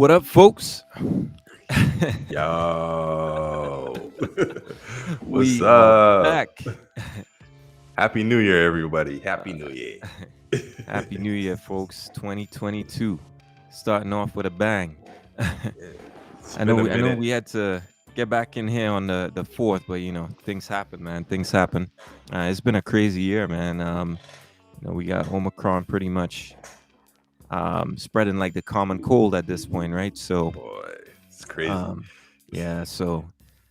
What up, folks? Yo, what's We are up? back. Happy New Year, everybody. Happy New Uh, Year. Happy New Year, folks. 2022, starting off with a bang. Yeah, it's I been know. a I know. We minute. had to get back in here on the fourth, but things happen, man. Things happen. It's been a crazy year, man. We got Omicron pretty much spreading like the common cold at this point, right? So, Boy, it's crazy. um, yeah. So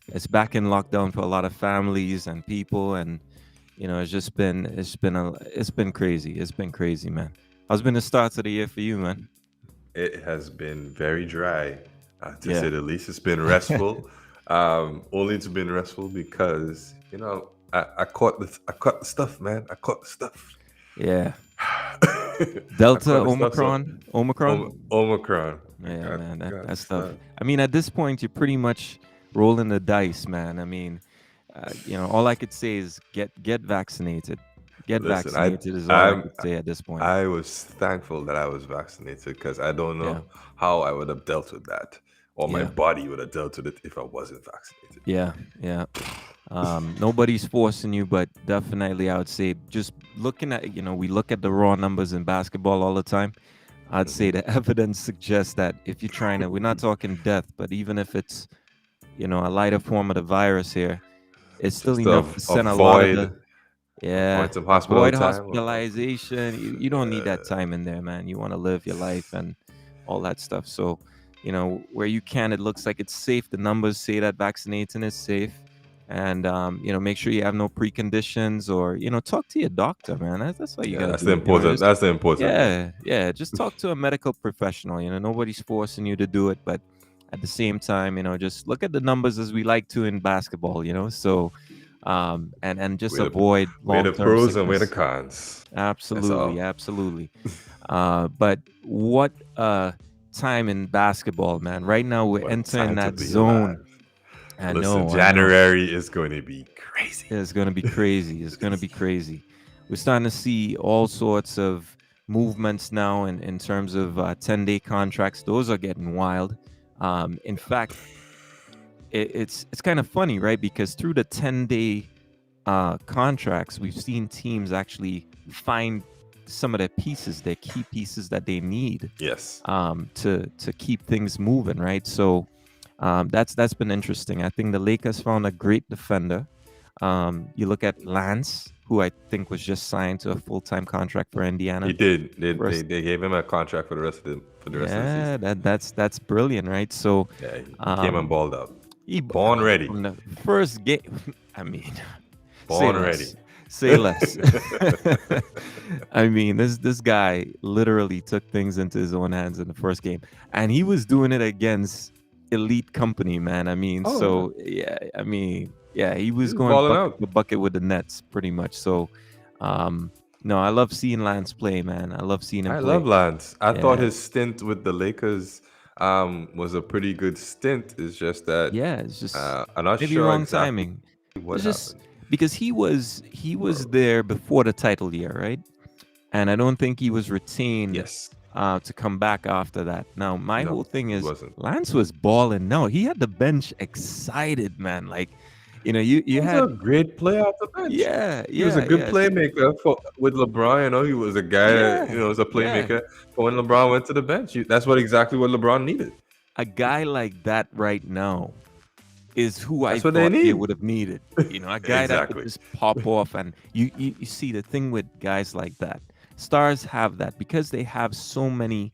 it's back in lockdown for a lot of families and people, and it's been crazy. It's been crazy, man. How's been the start of the year for you, man? It has been very dry, to Yeah, say the least. It's been restful. Only it's been restful because I caught the stuff, man. I caught the stuff. yeah. I Delta, caught the stuff. So Omicron. Omicron, I Yeah, got man. That got that the stuff. stuff. I mean, at this point, you're pretty much rolling the dice, man. I mean, all I could say is get vaccinated. Get Listen, I vaccinated is all I I'm could say at this point. I was thankful that I was vaccinated because I don't Yeah, know how I would have dealt with that, or my yeah, body would have dealt with it if I wasn't vaccinated. yeah, yeah. Nobody's forcing you, but definitely I would say just looking at, we look at the raw numbers in basketball all the time. I'd say Hmm. the evidence suggests that if you're trying to, we're not talking death, but even if it's, a lighter form of the virus here, it's still Just to enough to send a lot of avoid the, yeah, avoid some hospital avoid time. hospitalization. You don't need that time in there, man. You want to live your life and all that stuff. So, where you can, it looks like it's safe. The numbers say that vaccinating is safe. And, make sure you have no preconditions or, talk to your doctor, man. That's all you Yeah, got to that's the do. important. Just, That's the important thing. yeah. Just talk to a medical professional. Nobody's forcing you to do it. But at the same time, just look at the numbers as we like to in basketball, So, and just We're the avoid we're the long-term pros and we're the sickness. cons. That's Absolutely, all. absolutely. But what time in basketball, man. Right now we're What a entering time to that be zone. alive. I Listen, know, I know. January is going to be crazy. It's gonna be crazy. It's gonna be crazy. We're starting to see all sorts of movements now in terms of 10-day contracts. Those are getting wild. In fact, it's kind of funny, right? Because through the 10-day contracts, we've seen teams actually find some of their pieces, their key pieces that they need Yes. to keep things moving, right? So that's been interesting. I think the Lakers found a great defender. You look at Lance, who I think was just signed to a full-time contract for He Indiana. did. They, they First, they gave him a contract for the rest of the yeah, season. that's brilliant, right? So Yeah, he came and um, balled out. he Born ready. from the first game. I mean, say Born ready. less. Say less. I mean, this guy literally took things into his own hands in the first game, and he was doing it against elite company, man. I mean, Oh yeah, so yeah, I mean, yeah, he was he's going balling bucket out. to bucket with the Nets, pretty much. So, no, I love seeing Lance play, man. I love seeing him I love play. Lance. I thought Yeah, his stint with the Lakers was a pretty good stint. It's just that yeah. It's just I'm not maybe sure wrong exactly timing. what It's just happened. because he was there before the title year, right? And I don't think he was retained Yes. to come back after that. Now, my No, whole thing he is wasn't. Lance was balling. No, he had the bench excited, man. Like, He you was had a great player off the bench. yeah, He was a yeah, good yes, playmaker with LeBron. He was a guy that yeah, was a yeah. playmaker. But when LeBron went to the bench, that's what exactly what LeBron needed. A guy like that right now is who I That's what they thought they need. would have needed. A guy that could Exactly. just pop off. And you see the thing with guys like that, stars have that because they have so many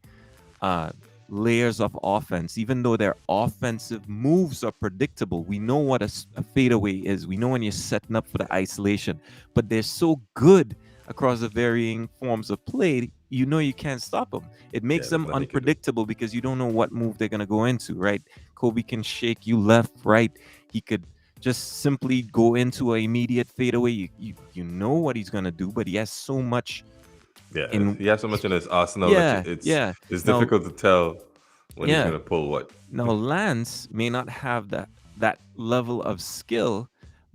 uh, layers of offense. Even though their offensive moves are predictable, we know what a fadeaway is. We know when you're setting up for the isolation, but they're so good across the varying forms of play. You can't stop them. It makes Yeah, there's them nothing you can do. unpredictable because you don't know what move they're gonna go into. Right? Kobe can shake you left, right. He could just simply go into an immediate fadeaway. You know what he's gonna do, but he has so much Yeah, in. he has so much in his arsenal that Yeah, it's yeah. it's Now, difficult to tell when he's yeah. gonna pull what. Now Lance may not have that level of skill,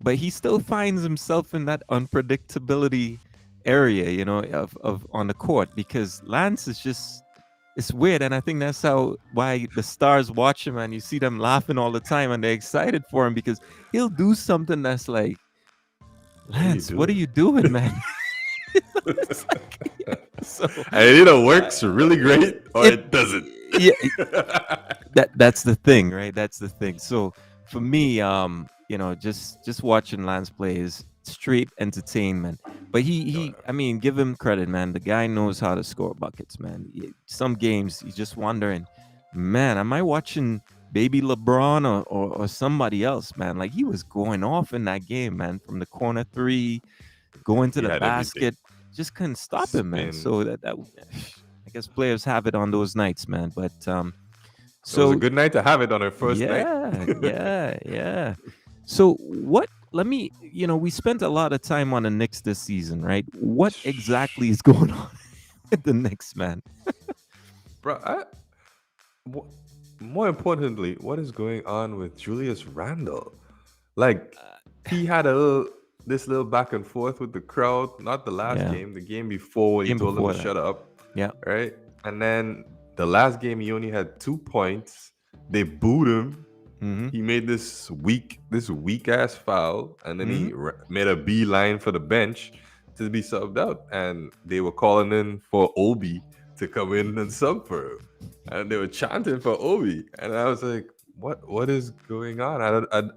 but he still finds himself in that unpredictability area, of on the court because Lance is just it's weird, and I think that's how why the stars watch him, and you see them laughing all the time, and they're excited for him because he'll do something that's like, What are you Lance, what are doing? you doing, man? It's like, so And it either uh, works really great or it, it doesn't. yeah, that's the thing, right? That's the thing. So for me, just watching Lance play is straight entertainment. But No, he, no. I mean, give him credit, man. The guy knows how to score buckets, man. Some games you're just wondering, man, am I watching baby LeBron or somebody else, man? Like he was going off in that game, man, from the corner three, going to He the had everything. basket, just couldn't stop him, man. Spin. So that I guess players have it on those nights, man. But It was a so good night to have it on our first night. yeah, yeah, yeah. So what? Let me. We spent a lot of time on the Knicks this season, right? What exactly is going on with the Knicks, man? Bro, wha- more importantly, what is going on with Julius Randle? Like, he had this little back and forth with the crowd. Not the last Yeah, game, the game before when he game told them before to that. shut up, Yeah. right? And then the last game, he only had 2 points. They booed him. Mm-hmm. He made this weak ass foul, and then Mm-hmm. he made a beeline for the bench to be subbed out. And they were calling in for Obi to come in and sub for him, and they were chanting for Obi. And I was like, "What is going on? I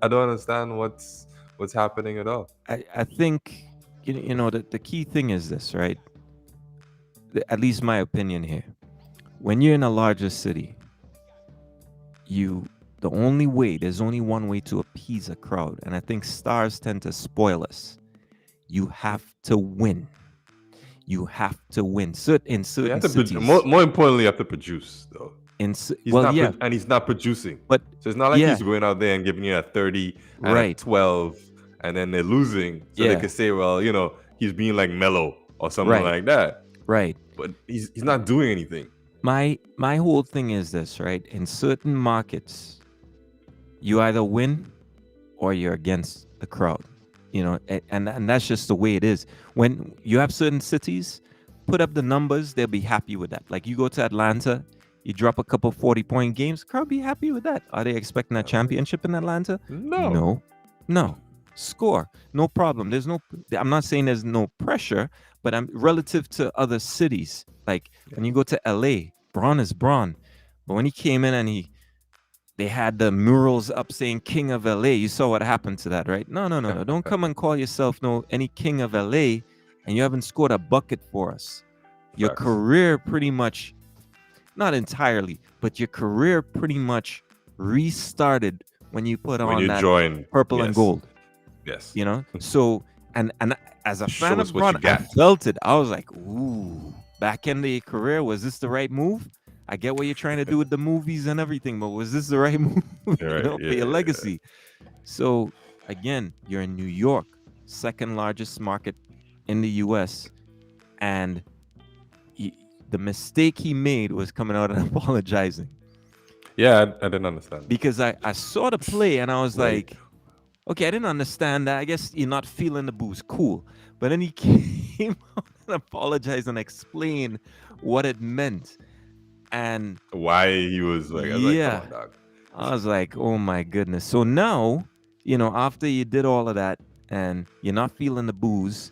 don't understand what's happening at all." I think the key thing is this, right? At least my opinion here. When you're in a larger city, you the only way there's only one way to appease a crowd, and I think stars tend to spoil us. You have to win. You have to win. In You have certain to more, cities, more importantly, you have to produce though. He's well, not yeah, and he's not producing. but So it's not like yeah, he's going out there and giving you a 30 and a right, 12 and then they're losing. So they yeah, could say, well, he's being like mellow or something right, like that. right. But he's not doing anything. My whole thing is this, right? In certain markets, you either win or you're against the crowd. And that's just the way it is. When you have certain cities, put up the numbers, they'll be happy with that. Like you go to Atlanta, you drop a couple 40-point games, crowd be happy with that. Are they expecting a championship in Atlanta? No. No. No. Score. No problem. I'm not saying there's no pressure, but I'm relative to other cities. Like when you go to LA, Braun is Braun. But when he came in and they had the murals up saying King of LA. You saw what happened to that, right? No, no, no, no. Don't come and call yourself any King of LA and you haven't scored a bucket for us. Your Facts. career pretty much, not entirely, but your career pretty much restarted when you put When on you that join, purple and yes. gold. Yes. So and as a Show fan us of what you Braun, I got. felt it. I was like, ooh, back in the career, was this the right move? I get what you're trying to do with the movies and everything, but was this the right move? Right. For your Yeah. legacy. So again, you're in New York, second largest market in the US, and the mistake he made was coming out and apologizing. Yeah, I didn't understand. Because I saw the play and I was Like, like, okay, I didn't understand that. I guess you're not feeling the boost. Cool. But then he came out and apologized and explained what it meant. And why he was like, I was like, come yeah, on, dog. I was like, oh my goodness. So now, after you did all of that and you're not feeling the booze,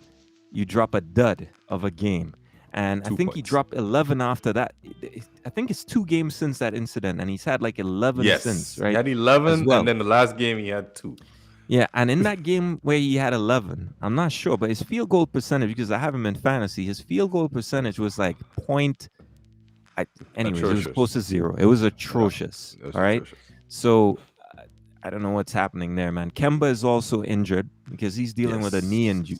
you drop a dud of a game. And I 2 think he points. dropped 11 after that. I think it's 2 games since that incident, and he's had like 11 Yes. since, He right? had 11, As well. and then the last game he had 2. Yeah, and in that game where he had 11, I'm not sure, but his field goal percentage, because I have him in fantasy, his field goal percentage was like anyways, it was close to 0. It was atrocious. It was All right. atrocious. So I don't know what's happening there, man. Kemba is also injured because he's dealing with a knee injury,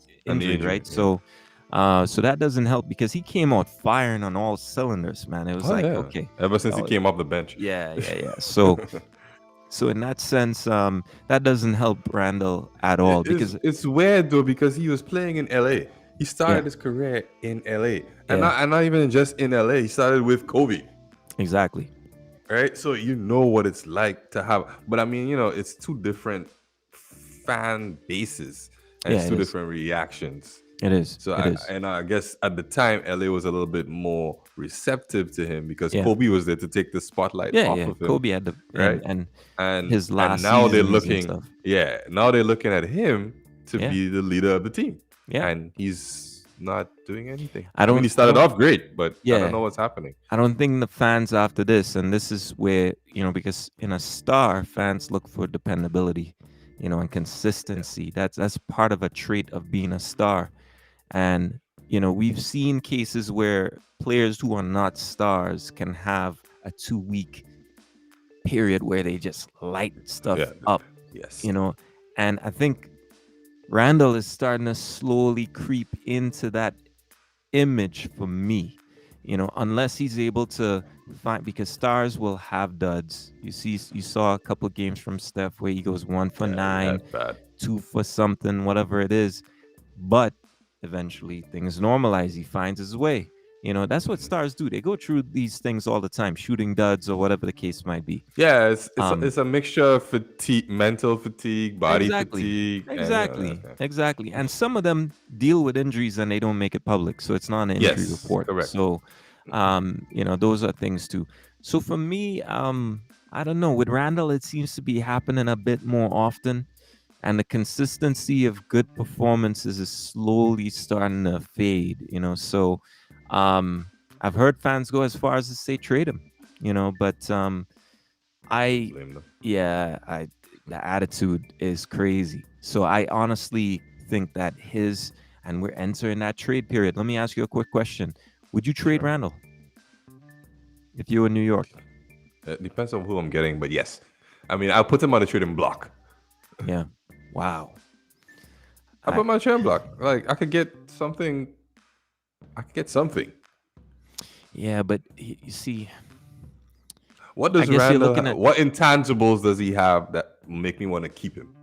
right? Yeah. So that doesn't help because he came out firing on all cylinders, man. It was okay. Ever since he came off the bench. Yeah. So in that sense, that doesn't help Randall at all because it's weird though because he was playing in LA. He started his career in LA, and not even just in LA. He started with Kobe. Exactly. Right, so you know what it's like to have, but I mean, it's two different fan bases and it's two different reactions. It is. So It is. I guess at the time LA was a little bit more receptive to him because Yeah. Kobe was there to take the spotlight Yeah. off Yeah. of him, Kobe had the right? and his And last now they're seasons and looking, stuff. yeah, now they're looking at him to Yeah. be the leader of the team, Yeah. and he's not doing anything. I I mean, don't. he I started don't. off great, but I don't Yeah. know what's happening. I don't think the fans after this, and this is where, because in a star, fans look for dependability, and Yeah, consistency. That's part of a trait of being a star. And, we've seen cases where players who are not stars can have a 2 week period where they just light yeah, stuff up, yes, you know. And I think Randall is starting to slowly creep into that image for me, unless he's able to find, because stars will have duds. You saw a couple of games from Steph where he goes one for yeah. He nine, had bad. two for something, whatever it is. But eventually things normalize. He finds his way. That's what Mhm. stars do. They go through these things all the time, shooting duds or whatever the case might be. Yeah, it's Um, it's a mixture of fatigue, mental fatigue, body exactly. fatigue, and Exactly. okay. Exactly. And some of them deal with injuries and they don't make it public. So it's not an injury Yes, report. correct. So Mhm. those are things too. So for me, I don't know. With Randall, it seems to be happening a bit more often. And the consistency of good performances is slowly starting to fade, So I've heard fans go as far as to say trade him, but I don't I blame them. yeah, I the attitude is crazy. So I honestly think that and we're entering that trade period. Let me ask you a quick question. Would you trade Sure. Randall if you were in New York? It depends on who I'm getting, but yes. I mean, I'll put him on the trading block. Yeah. Wow. I I put my trading block. Like I could get something. I could get something. yeah, but you see, What I does guess you're Randall? looking at What intangibles does he have that make me want to keep him?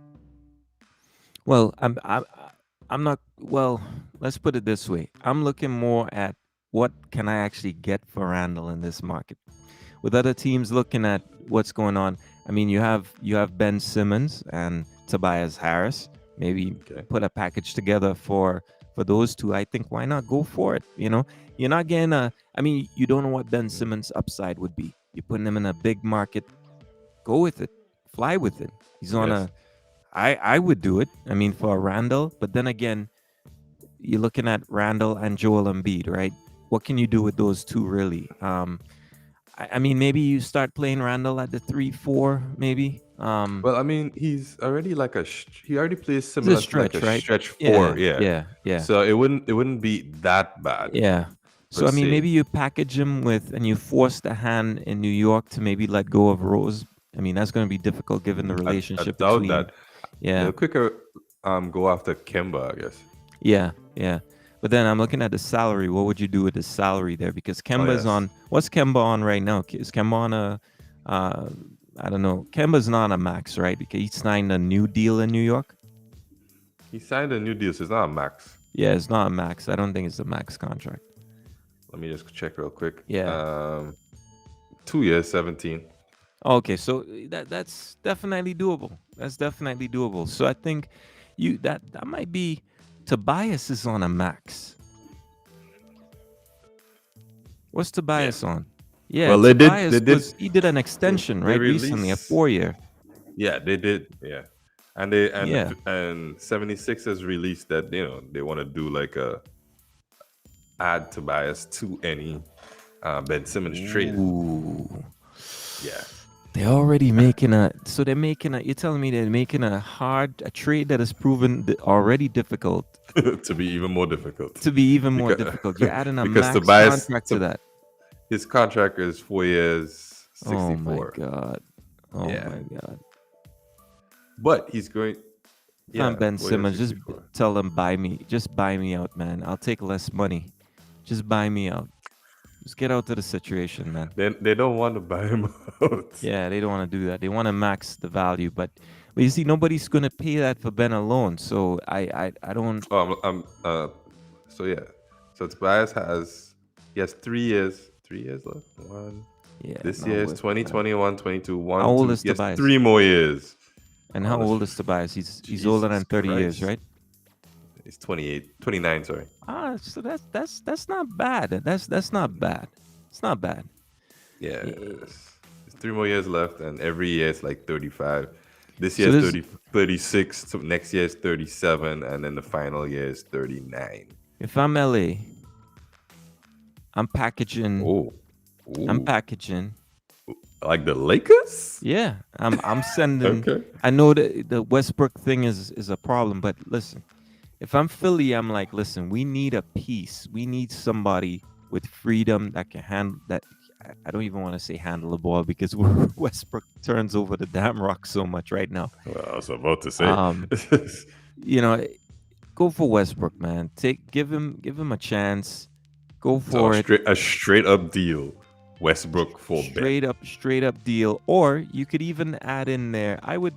well, I'm not well, let's put it this way. I'm looking more at what can I actually get for Randall in this market. With other teams looking at what's going on. I mean, you have Ben Simmons and Tobias Harris. Maybe Okay. put a package together for those two. I think why not go for it? You're not getting a. I mean, you don't know what Ben Mhm. Simmons' upside would be. You're putting him in a big market. Go with it. Fly with it. He's on Yes. a. I would do it. I mean, for a Randall, but then again, you're looking at Randall and Joel Embiid, right? What can you do with those two really? I mean, maybe you start playing Randall at the 3-4, maybe. Well, I mean, he's already like he already plays He's a similar to like a stretch, right? stretch four, Yeah, yeah. yeah, yeah, So it wouldn't be that bad yeah. per So I mean, se. maybe you package him with, and you force the hand in New York to maybe let go of Rose. I mean, that's going to be difficult given the I relationship doubt between. that. Yeah, They'll quicker go after Kemba, I guess. yeah, yeah. But then I'm looking at the salary. What would you do with the salary there? Because Oh Kemba's yes, on. What's Kemba on right now? Is Kemba on a? Uh, I don't know. Kemba's not on a max, right? Because he signed a new deal in New York. he signed a new deal, so it's not a max. Yeah, it's not a max. I don't think it's a max contract. Let me just check real quick. Yeah. 2 years, 17. Okay, so that's definitely doable. That's definitely doable. So I think that might be Tobias is on a max. What's Yeah. Tobias on? Yeah, Well, they did. They Tobias did. he did an extension, They right? Recently, a release. 4 year. Yeah, they did. Yeah, and they Yeah. and 76 has released that they want to do like a add Tobias to any Ben Simmons trade. Ooh. Yeah, They're already making a so they're making a you're telling me they're making a trade that has proven already difficult to be even more difficult to be even more because difficult. You're adding a because max Tobias contract to that. his contract is 4 years, Oh my 64. god. Oh Yeah, my god. but he's going. If I'm Yeah, Ben 4 years, Simmons, just 64. tell them just buy me out, man. I'll take less money. Just buy me out. Just get out of the situation, man. They don't want to buy him out. Yeah, they don't want to do that. They want to max the value, but you see, nobody's gonna pay that for Ben alone. So I don't. Oh, so yeah, so Tobias he has 3 years, 3 years left. Yeah, This not year is worth it, man. 2021, 22, How one, old two. is Yes, Tobias? 3 more years. And Oh, how that's old is Tobias? He's older Jesus than 30 years, Christ. right? He's 28, 29. Sorry. So that's not bad. That's not bad. It's not bad. Eh, Yes. There's 3 more years left, and every year it's like 35. This So year's there's 36. So next year is 37, and then the final year is 39. if I'm LA, I'm packaging. Oh, I'm ooh, packaging. like the Lakers? Yeah, I'm sending. Okay. I know that the Westbrook thing is a problem, but listen, if I'm Philly, I'm like, listen, we need a piece. We need somebody with freedom that can handle that. I don't even want to say handle the ball because Westbrook turns over the damn rock so much right now. Well, I was about to say. Um, you know, go for Westbrook, man. Give him a chance. Go So for it. a straight up deal. Westbrook for Ben. Straight up deal. Or you could even add in there. I would,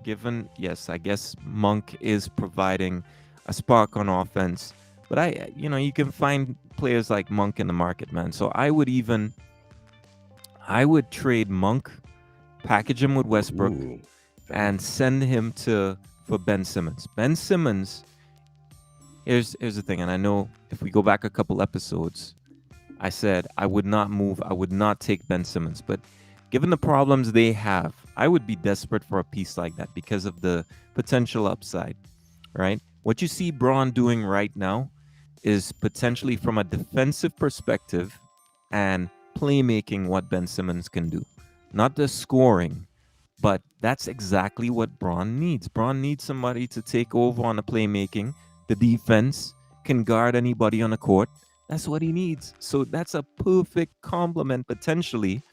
given yes, I guess Monk is providing a spark on offense, but you can find players like Monk in the market, man. So I would trade Monk, package him with Westbrook, Ooh. and send him for Ben Simmons. Ben Simmons. Here's the thing, and I know if we go back a couple episodes, I said I would not move. I would not take Ben Simmons. But given the problems they have, I would be desperate for a piece like that because of the potential upside, right? What you see Braun doing right now is potentially from a defensive perspective and playmaking what Ben Simmons can do. Not the scoring, but that's exactly what Braun needs. Braun needs somebody to take over on the playmaking. The defense can guard anybody on the court. That's what he needs. So that's a perfect complement potentially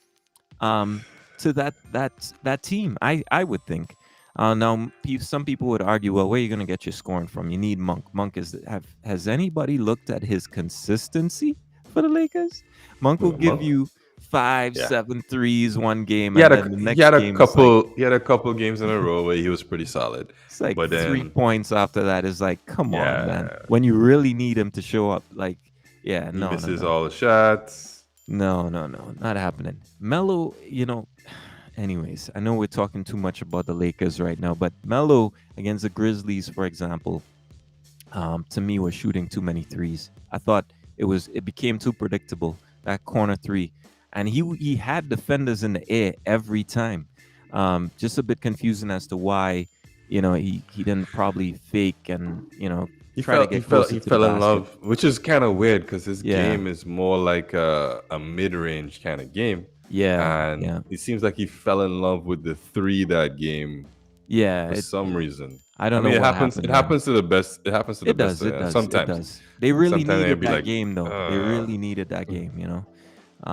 to that team. I would think. Now, some people would argue, well, where are you going to get your scoring from? You need Monk. Monk has anybody looked at his consistency for the Lakers? Monk will give Monk? you five, Yeah. 7 threes one game, He and had then the he next had a game is like couple he had a couple games in a row where he was pretty solid. it's like But 3 points after that. Is like, come on, man. yeah, When you really need him to show up, like, yeah, he no, misses no. all the shots. No, not happening. Melo, anyways, I know we're talking too much about the Lakers right now, but Melo against the Grizzlies, for example, to me was shooting too many threes. I thought it became too predictable, that corner three. And he had defenders in the air every time. Just a bit confusing as to why, he didn't probably fake and, try to get closer He to the fell in basket. love, which is kind of weird because his Yeah. game is more like a mid range kind of game, Yeah. and Yeah. it seems like he fell in love with the three that game Yeah. for some reason. I don't I mean, know it what happens. happened, It man. happens to the best. It happens to the It best. does. It does. It Sometimes, does. They really sometimes they'd needed be that like, game, though. They really needed that game,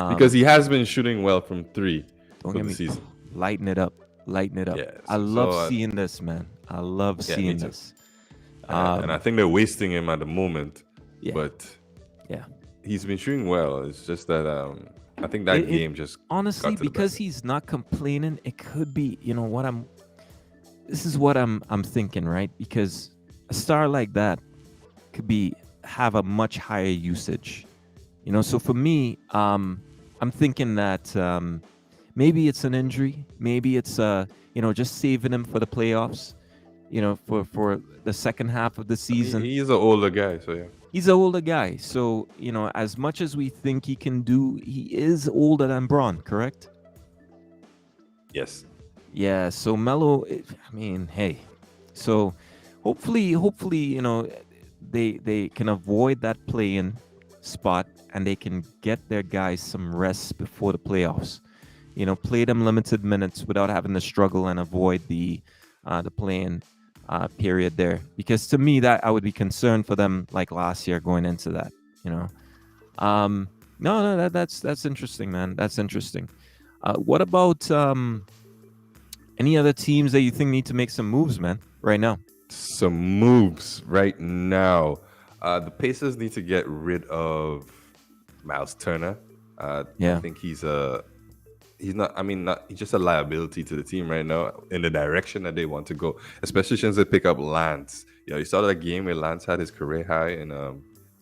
because he has been shooting well from three Don't for get the me season. lighten it up. Lighten it up. Yeah, I so, love so, seeing this, man. I love yeah, me seeing too. this. And I think they're wasting him at the moment. Yeah. But Yeah. he's been shooting well. It's just that I think that game just honestly, got to the because best. he's not complaining, it could be, this is what I'm thinking, right? Because a star like that could have a much higher usage. So for me, I'm thinking that maybe it's an injury, maybe it's just saving him for the playoffs, for the second half of the season. He is an older guy, so yeah. He's an older guy, so as much as we think he can do, he is older than Braun, correct? Yes. Yeah, so Melo, I mean, hey, so hopefully, they can avoid that play-in spot and they can get their guys some rest before the playoffs. Play them limited minutes without having to struggle and avoid the play-in period there. Because to me, that I would be concerned for them like last year going into that. No, that's interesting, man. That's interesting. What about any other teams that you think need to make some moves, man, right now? Some moves right now. The Pacers need to get rid of Miles Turner. Yeah. I think he's not. I mean, he's just a liability to the team right now in the direction that they want to go. Especially since they pick up Lance. You saw that game where Lance had his career high in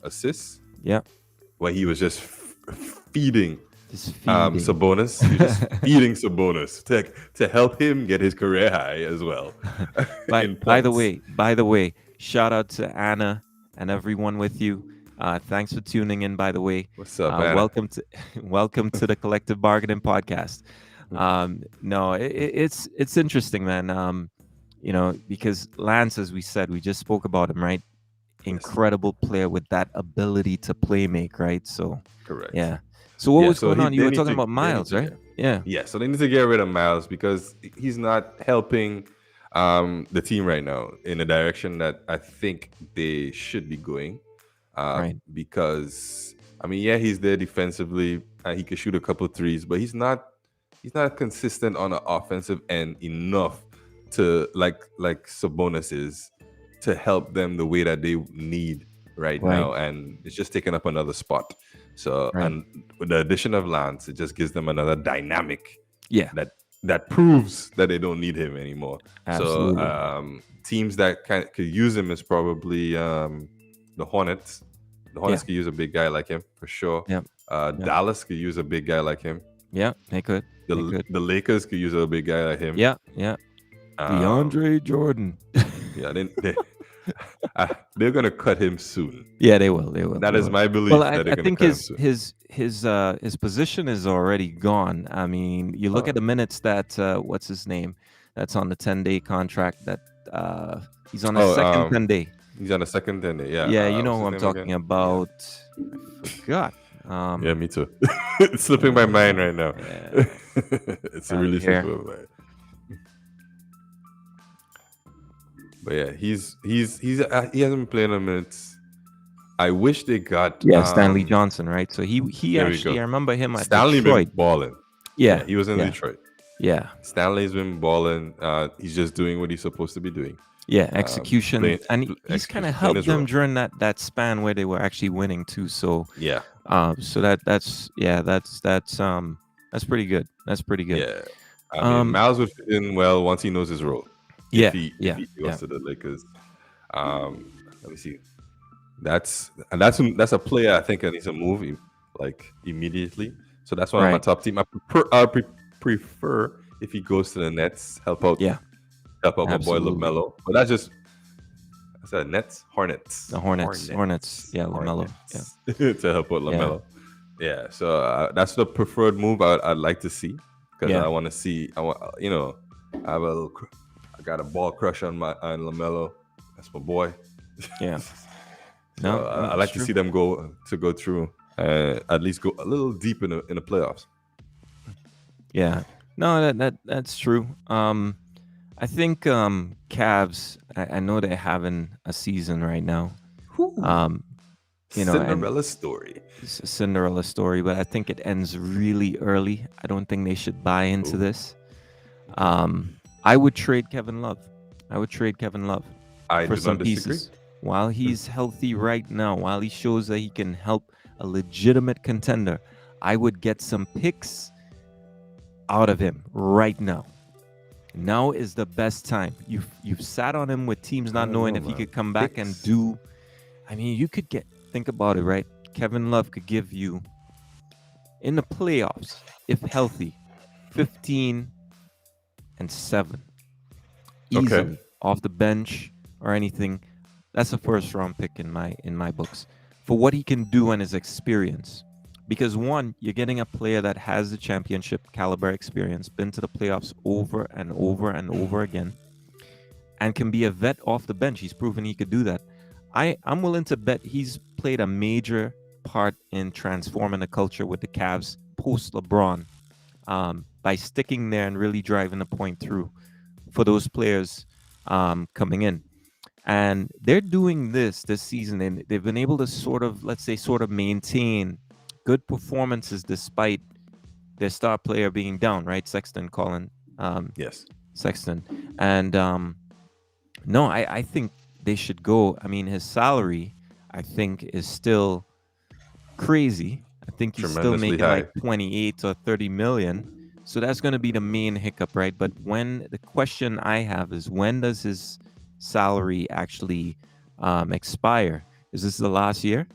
assists. Yeah. Where he was just feeding Just feeding. Sabonis. He was just feeding Sabonis to help him get his career high as well. By the way, shout out to Anna and everyone with you. Thanks for tuning in, by the way. What's up, Anna? Welcome to welcome to the Collective Bargaining Podcast. No, it's interesting, man. Because Lance, as we said, we just spoke about him, right? Yes, Incredible player with that ability to play make, right? So, correct. yeah. So what Yeah, was so going he on? You they were need talking to about they need Miles, to right? get Yeah, yeah, so they need to get rid of Miles because he's not helping the team right now in the direction that I think they should be going. right, Because I mean, yeah, he's there defensively and he can shoot a couple threes, but he's not consistent on the offensive end enough to like Sabonis is to help them the way that they need right right, now, and it's just taking up another spot. So, right. and with the addition of Lance, it just gives them another dynamic Yeah, that proves that they don't need him anymore. So, absolutely. teams that could use him is probably the Hornets. The Yeah, Hornets could use a big guy like him for sure. yeah, yeah, Dallas could use a big guy like him. yeah. They could, they The could. the Lakers could use a big guy like him. Yeah, yeah. Um, DeAndre Jordan. yeah, they're gonna cut him soon. Yeah, they will. They will. That They is will. my Well, belief that they're I gonna think cut him soon. his position is already gone. I mean, you look Oh, at the minutes that what's his name, that's on the 10-day contract. That he's on his oh, second 10-day. he's on the second ten. Yeah. Yeah, you know What's who his I'm name again? talking Yeah. about. I forgot. Yeah, me too. It's slipping my mind right now. Yeah, It's tell really you here. slipping my mind. But yeah, he hasn't been playing a minutes. I wish they got Yeah, Stanley Johnson, right? So he there we actually, go. I remember him at Stanley been Detroit. balling. Yeah, Yeah, he was in yeah, Detroit. yeah, Stanley's been balling. He's just doing what he's supposed to be doing. yeah. Execution, Playing and he's kind of execution, playing helped his them role. during that span where they were actually winning too. So, Yeah, so that's pretty good. That's pretty good. yeah. I mean, Um, Miles would fit in well once he knows his role. If yeah, he yeah, goes yeah. to the Lakers, let me see. That's a player I think that needs a move like immediately. So that's one of my Right. top team. Prefer if he goes to the Nets, Yeah, help out my boy absolutely. Lamelo. But that's just I said Nets, Hornets, The Hornets. Yeah, Lamelo. Yeah, Hornets to help out yeah, Lamelo. Yeah, so that's the preferred move I'd like to see because yeah, I want to see. I want I have a little. I got a ball crush on Lamelo. That's my boy. yeah. So No, I it's like to true. see them go through, at least go a little deep in the playoffs. Yeah. No, that's true. I think Cavs. I know they're having a season right now. Um, and Cinderella story. it's a Cinderella story, but I think it ends really early. I don't think they should buy into Ooh. this. I would trade Kevin Love. I would trade Kevin Love I for do some not disagree. pieces. While he's healthy right now, while he shows that he can help a legitimate contender, I would get some picks out of him right now. Now is the best time. You've sat on him with teams I not don't knowing know, if he man. could come back and Picks. do. I mean, you could think about it, right? Kevin Love could give you in the playoffs, if healthy, 15 and 7 Okay. easily off the bench or anything. That's a first round pick in my books for what he can do and his experience. Because one, you're getting a player that has the championship caliber experience, been to the playoffs over and over and over again, and can be a vet off the bench. He's proven he could do that. I'm willing to bet he's played a major part in transforming the culture with the Cavs post LeBron, by sticking there and really driving the point through for those players coming in. And they're doing this season, and they've been able to sort of maintain good performances despite their star player being down, right? Colin Yes. Sexton. And no, I think they should go. I mean, his salary, I think, is still crazy. I think he's still Tremendously making high. like 28 or 30 million. So that's going to be the main hiccup, right? But when the question I have is, when does his salary actually expire? Is this the last year?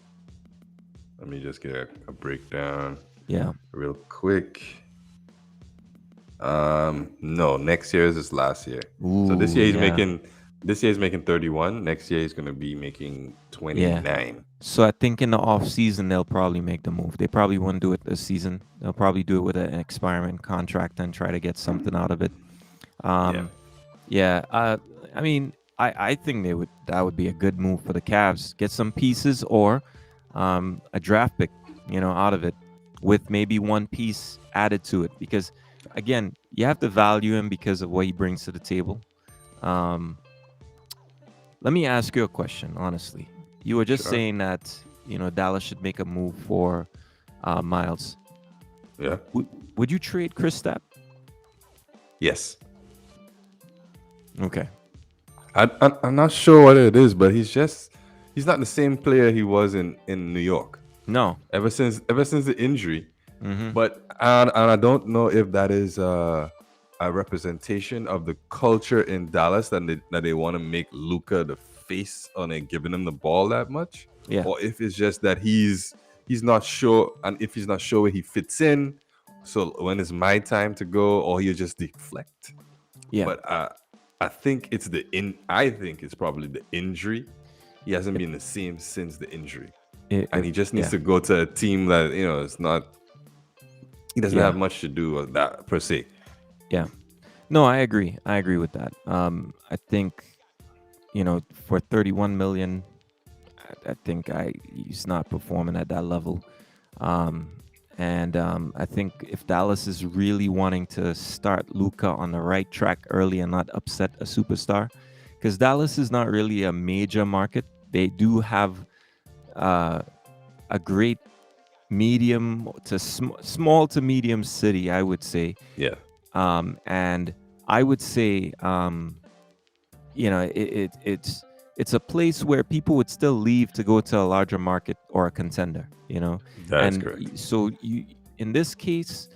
Let me just get a breakdown Yeah. real quick. No, next year is his last year. So this Ooh, year he's yeah. making This year he's making 31. Next year he's gonna be making Yeah. 29. So I think in the off season they'll probably make the move. They probably won't do it this season. They'll probably do it with an experiment contract and try to get something out of it. Yeah. Um, yeah. I mean, I think that would be a good move for the Cavs. Get some pieces or a draft pick, out of it, with maybe one piece added to it. Because again, you have to value him because of what he brings to the table. Um, Let me ask you a question, honestly. You were just Sure. saying that Dallas should make a move for Miles. Yeah. Would you trade Kristaps? Yes. Okay. I'm not sure what it is, but he's not the same player he was in New York No. ever since the injury. Mm-hmm. But and I don't know if that is a representation of the culture in Dallas that they want to make Luka the face on it, giving him the ball that much, Yeah. or if it's just that he's not sure, and if he's not sure where he fits in. So when it's my time to go, or he'll just deflect. Yeah. But I think I think it's probably the injury. He hasn't If, been the same since the injury, and if he just needs yeah. to go to a team that it's not. He doesn't Yeah. have much to do with that per se. Yeah. No, I agree. I agree with that. I think for 31 million, I think he's not performing at that level. And I think if Dallas is really wanting to start Luka on the right track early and not upset a superstar, because Dallas is not really a major market. They do have a great medium to small to medium city, I would say. Yeah, And I would say, it's a place where people would still leave to go to a larger market or a contender, that is and correct. so in this case,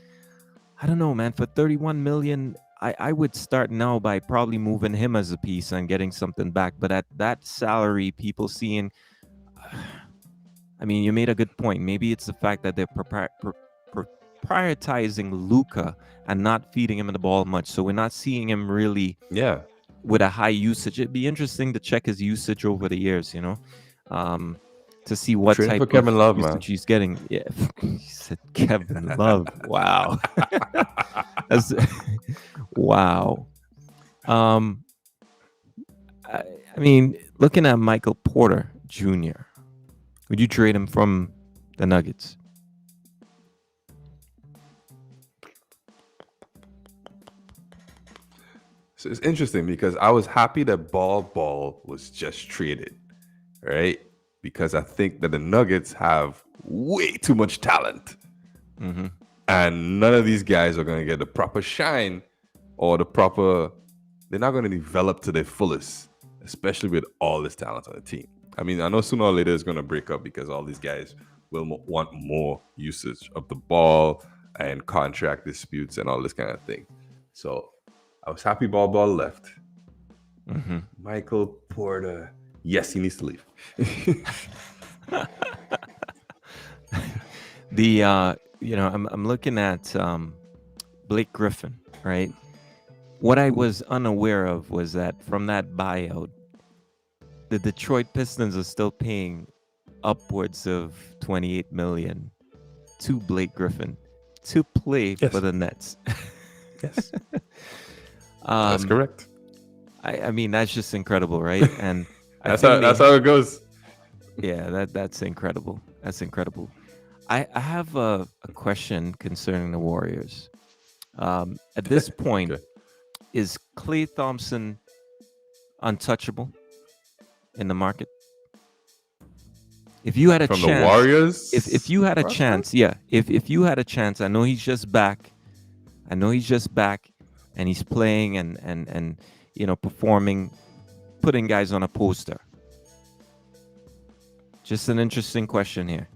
I don't know, man. For 31 million, I would start now by probably moving him as a piece and getting something back. But at that salary, people seeing, I mean, you made a good point. Maybe it's the fact that they're prioritizing Luca and not feeding him the ball much. So we're not seeing him really Yeah, with a high usage. It'd be interesting to check his usage over the years, to see what trading for type of Kevin Love, man. usage he's getting. Yeah, he said Kevin Love. Wow, that's wow. Um, I mean, looking at Michael Porter Jr., would you trade him from the Nuggets? So it's interesting because I was happy that Ball was just traded, right? Because I think that the Nuggets have way too much talent, Mm-hmm. and none of these guys are going to get the proper shine or the proper. They're not going to develop to their fullest, especially with all this talent on the team. I mean, I know sooner or later it's going to break up because all these guys will want more usage of the ball and contract disputes and all this kind of thing. So I was happy Ball left. Mm-hmm. Michael Porter, yes, he needs to leave. I'm looking at Blake Griffin, right? What I was unaware of was that from that buyout, the Detroit Pistons are still paying upwards of 28 million to Blake Griffin to play Yes. for the Nets. Yes, that's correct. I mean, that's just incredible, right? And I That's think how it goes. yeah, that's incredible. That's incredible. I have a question concerning the Warriors. At this point, Okay. is Klay Thompson untouchable in the market? If you had a From the chance, Warriors, if you had a prospect? chance, yeah, if you had a chance, I know he's just back. I know he's just back, and he's playing and performing, putting guys on a poster. Just an interesting question here.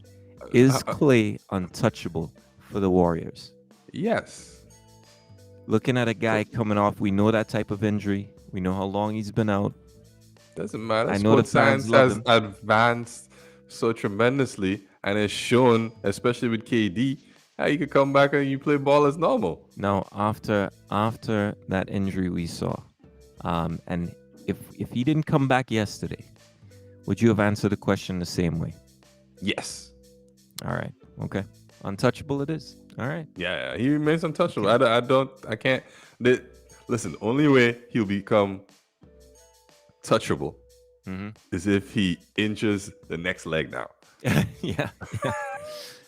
Is Klay untouchable for the Warriors? Yes. Looking at a guy coming off, we know that type of injury. We know how long he's been out. Doesn't matter. I know the Sports fans science love has him. advanced so tremendously, and it's shown, especially with KD, how you could come back and you play ball as normal. Now, after that injury we saw, and if he didn't come back yesterday, would you have answered the question the same way? Yes. All right. Okay. Untouchable it is. All right. Yeah, he remains untouchable. Okay. I can't. Listen, the only way he'll become touchable Mm-hmm. is if he injures the next leg now. Yeah. Yeah.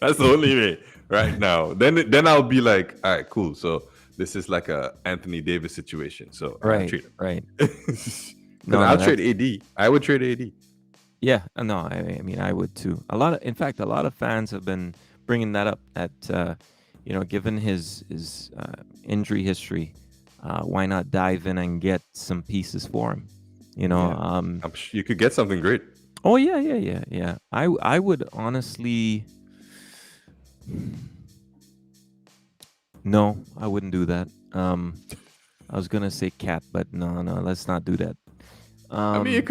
That's the only way right now. Then I'll be like, all right, cool. So this is like a Anthony Davis situation. So I gotta Right. trade him. Right. Because No. I'll No. trade AD. I would trade AD. Yeah. No. I mean, I would too. In fact, a lot of fans have been bringing that up. That given his injury history, why not dive in and get some pieces for him? Yeah. I'm sure you could get something great. Oh yeah. I would honestly. No, I wouldn't do that. I was gonna say cat, but no, let's not do that. I mean, it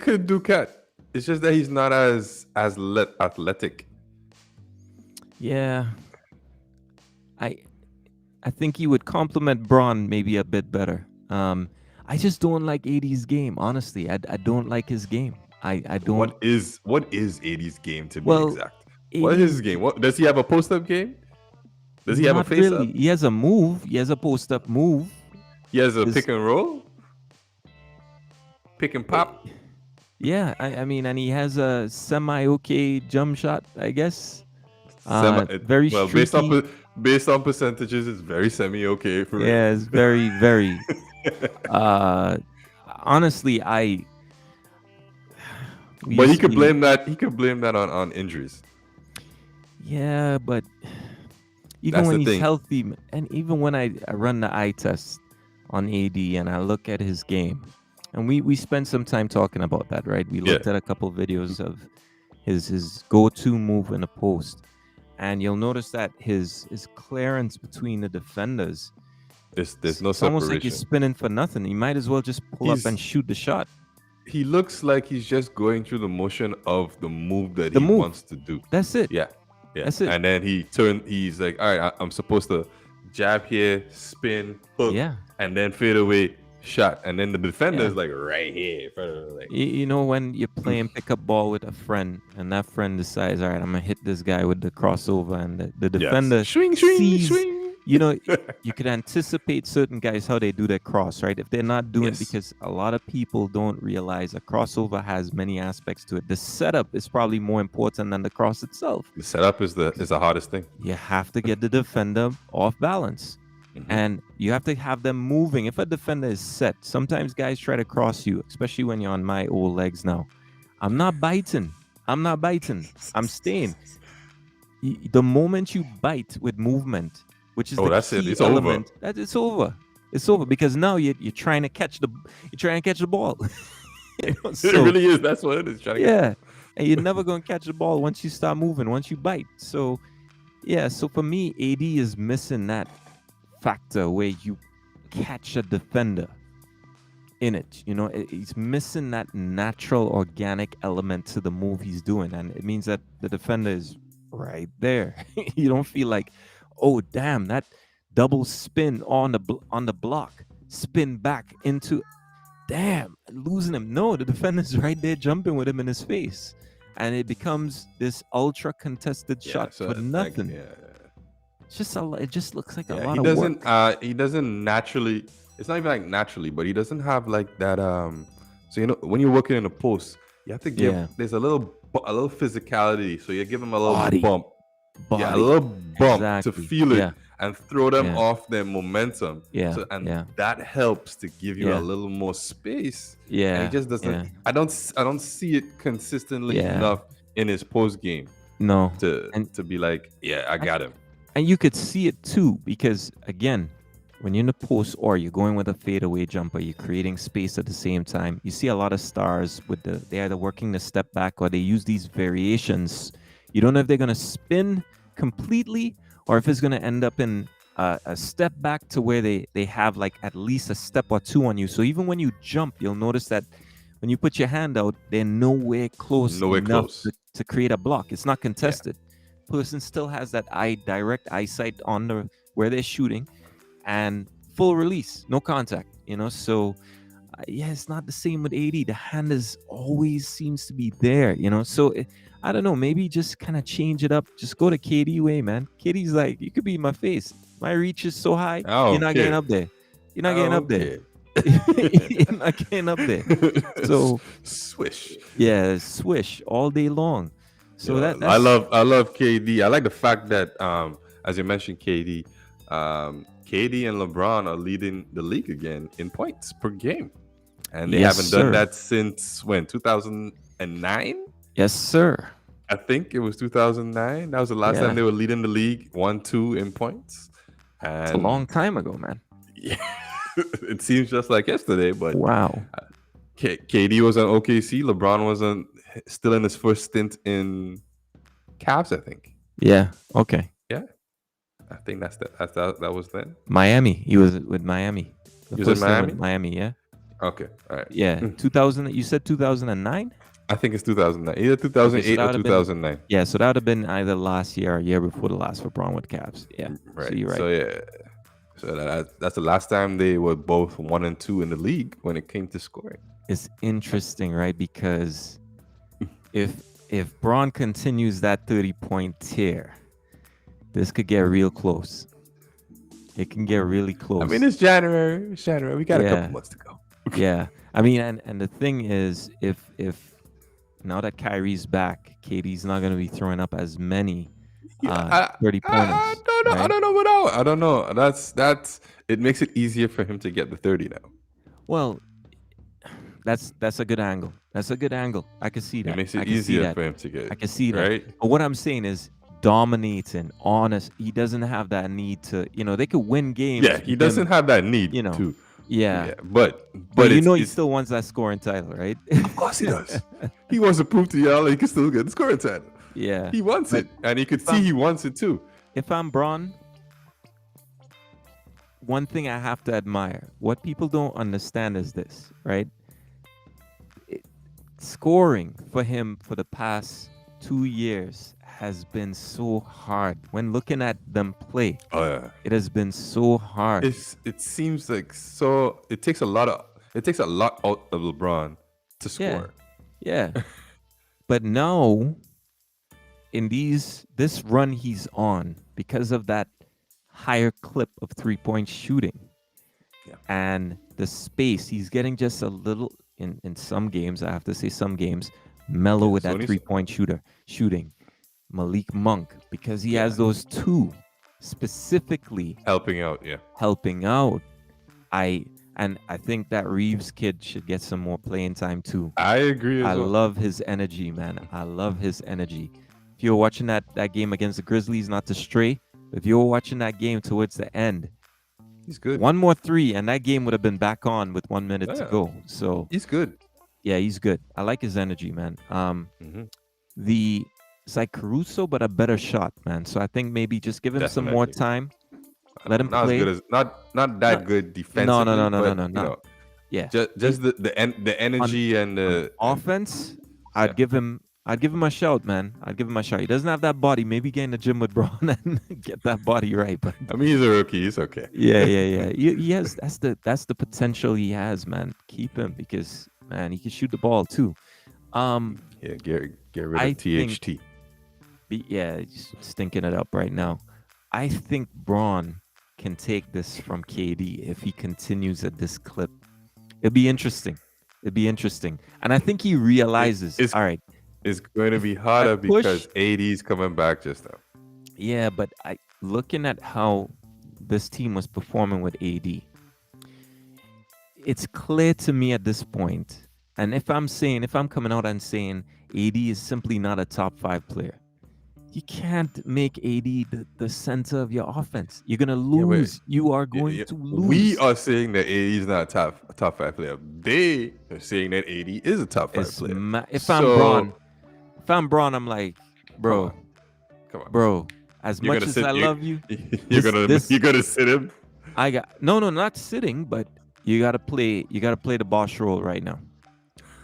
could do Cat. It's just that he's not as athletic. Yeah, I think he would complement Braun maybe a bit better. I just don't like AD's game. Honestly, I don't like his game. I don't. What is AD's game to be Well, exact? What is his game? What does he have a post up game? Does he have a Not face really. up? He has a move. He has a post up move. He has a His- pick and roll, pick and pop. Yeah, I mean, and he has a semi okay jump shot, I guess. Very Well, streaky. based on percentages, it's very semi okay for him. Yeah, it's very, very. Honestly, But he could blame that. He could blame that on injuries. Yeah, but even That's when the he's thing. healthy, and even when I run the eye test on AD and I look at his game, and we spent some time talking about that, right? We looked Yeah. at a couple videos of his go-to move in the post, and you'll notice that his clearance between the defenders, There's no it's almost like he's separation. spinning for nothing. He might as well just pull up He's- and shoot the shot. He looks like he's just going through the motion of the move that The he move. wants to do. That's it. Yeah. That's it. And then he's like, all right, I'm supposed to jab here, spin, hook, Yeah. and then fade away, shot. And then the defender Yeah. is like right here in front of him, like, You know when you're playing pickup ball with a friend and that friend decides, all right, I'm gonna hit this guy with the crossover, and the yes. defender swing, sees, swing. you could anticipate certain guys how they do their cross, right? If they're not doing Yes. because a lot of people don't realize a crossover has many aspects to it. The setup is probably more important than the cross itself. The setup is the hardest thing. You have to get the defender off balance. Mhm. And you have to have them moving. If a defender is set, sometimes guys try to cross you, especially when you're on my old legs now. I'm not biting. I'm staying. The moment you bite with movement, which is Oh, the that's it. key It's over. element, it's over. It's over because now you're trying to catch the ball. You know, It so- really is. That's what it is. Trying to get- yeah, and you're never gonna catch the ball once you start moving, once you bite. So, yeah. So for me, AD is missing that factor where you catch a defender in it. You know, he's missing that natural, organic element to the move he's doing, and it means that the defender is right there. You don't feel like, oh damn, that double spin on the block, spin back into. Damn, losing him. No, the defender's right there jumping with him in his face. And it becomes this ultra contested Yeah, shot so for it's nothing. Like, It's just it just looks like a yeah, lot he of doesn't. work. He doesn't naturally. It's not even like naturally, but he doesn't have like that. So when you're working in a post, you have to give. Yeah. There's a little physicality, so you give him a little Body. bump. Body. Yeah, a little bump to Exactly. feel it Yeah. and throw them Yeah. off their momentum. Yeah, And yeah. that helps to give you Yeah. a little more space. And Yeah. he just doesn't. yeah. I don't see it consistently Yeah. enough in his post game No. to And- be like, yeah, I got him. And you could see it too, because again, when you're in the post or you're going with a fadeaway jumper, you're creating space at the same time. You see a lot of stars with they're either working the step back or they use these variations. You don't know if they're gonna spin completely or if it's gonna end up in a step back to where they have like at least a step or two on you. So even when you jump, you'll notice that when you put your hand out, they're nowhere close Nowhere enough close. To create a block. It's not contested. Person still has that direct eyesight on where they're shooting and full release, no contact, you know. So Yeah, it's not the same with AD. The hand is always seems to be there, So I don't know. Maybe just kind of change it up. Just go to KD way, man. KD's like, you could be in my face. My reach is so high, I you're don't not getting care. up there. You're not I getting up don't there. care. You're not getting up there. So Swish. yeah, swish all day long. So Yeah, that's I love KD. I like the fact that as you mentioned KD, KD and LeBron are leading the league again in points per game. And they yes, haven't done sir. that since when? 2009? Yes, sir. I think it was 2009. That was the last time Yeah, they were leading the league 1-2 in points. it's a long And time ago, man. yeah, it seems just like yesterday, but Wow. KD was on OKC. LeBron was still in his first stint in Cavs, I think. Yeah. Okay. Yeah, I think that was then. Miami. He was with Miami. The He was in first time Miami. with Miami. Yeah. Okay, all right. Yeah. 2000. You said 2009. I think it's 2009, either 2008 that or would have been- 2009. Yeah. So that would have been either last year or year before the last LeBron with Cavs. Yeah. Right. So you're right. So yeah, so that's the last time they were both 1 and 2 in the league when it came to scoring. It's interesting, right? Because if Braun continues that 30-point tear, this could get real close. It can get really close. I mean, it's January. We got a Yeah. couple months to go. Yeah. I mean, and the thing is, if now that Kyrie's back, KD's not going to be throwing up as many 30 pointers. I don't know. right? I don't know. That's it makes it easier for him to get the 30 now. Well, that's a good angle. That's a good angle. I can see that. It makes I it can see easier that. for him to get. I can see that. Right? But what I'm saying is dominating, honest. He doesn't have that need to, they could win games. Yeah, he doesn't have that need to. Yeah. But he still wants that scoring title, right? Of course he does. He wants to prove to y'all he can still get the scoring title. Yeah. He wants it. And you could see he wants it too. If I'm Braun, one thing I have to admire, what people don't understand is this, right? Scoring for him for the past 2 years has been so hard. When looking at them play, it has been so hard. It seems like so. It takes a lot out of LeBron to score. Yeah. But now, in this run he's on, because of that higher clip of 3-point shooting, and the space, he's getting just a little in some games. I have to say, some games mellow with that 3-point shooting. Malik Monk, because he has those two specifically helping out. I think that Reeves kid should get some more playing time too. I agree. I love his energy, man. I love his energy. If you were watching that game against the Grizzlies, not to stray, if you were watching that game towards the end, he's good. One more 3, and that game would have been back on with 1 minute to go. So he's good. Yeah, he's good. I like his energy, man. It's like Caruso, but a better shot, man. So I think maybe just give him some more time. Let him play. Not that good defensively. No. Yeah. Just the energy and the offense. I'd give him a shout, man. I'd give him a shout. He doesn't have that body. Maybe get in the gym with Braun and get that body right. But I mean, he's a rookie. He's okay. Yeah. He has. That's the potential he has, man. Keep him, because man, he can shoot the ball too. Get rid of THT. He's stinking it up right now. I think Braun can take this from KD if he continues at this clip. It'd be interesting. And I think he realizes, all right, it's going to be harder because AD's coming back just now. Yeah, but looking at how this team was performing with AD, it's clear to me at this point, and if I'm coming out and saying AD is simply not a top 5 player, you can't make AD the center of your offense. You're gonna lose. You are going to lose. We are saying that AD is not a top 5 player. They are saying that AD is a top 5 player. If I'm Braun, I'm like, bro, come on, bro. As much as I love you, you're gonna sit him. Not sitting, but you gotta play the boss role right now.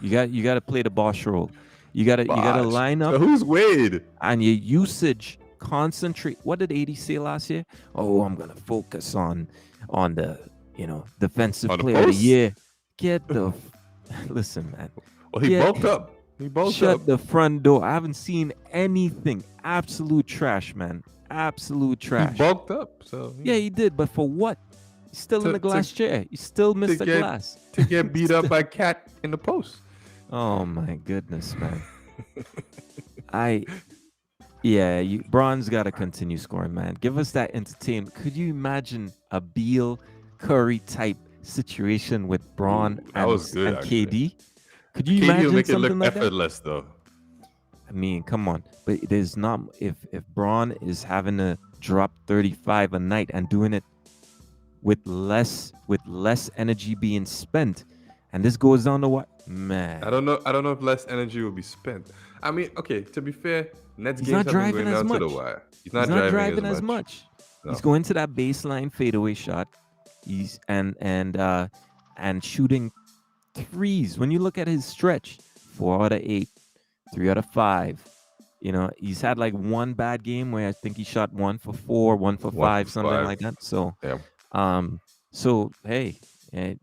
You gotta play the boss role. You gotta line up. So who's Wade? And your usage, concentrate. What did AD say last year? Oh, I'm gonna focus on the defensive player of the year. Get the listen, man. Well, he Get bulked up. He bulked shut up. the front door. I haven't seen anything. Absolute trash, man. Absolute He trash. bulked up. So Yeah, he did, but for what? He's still in to the glass chair. He still to missed the get glass. to get beat up by Cat in the post. Oh my goodness, man. I Yeah, Braun's got to continue scoring, man. Give us that entertainment. Could you imagine a Beal Curry type situation with Braun Ooh, that was good, and actually. KD? Could you KD will imagine make it look something like that? effortless, though. I mean, come on. But it is not if Braun is having to drop 35 a night and doing it with less energy being spent, and this goes down to what, man? I don't know. I don't know if less energy will be spent. I mean, okay. To be fair, Nets He's games not have been driving going as down to the much. wire. He's He's not not driving driving as as much. much. No. He's going to that baseline fadeaway shot. He's and shooting threes. When you look at his stretch, 4 out of 8, 3 out of 5. You know, he's had like one bad game where I think he shot 1 for 4, 1 for 5, something 1 for like 5. that. So, Yeah. hey, eh,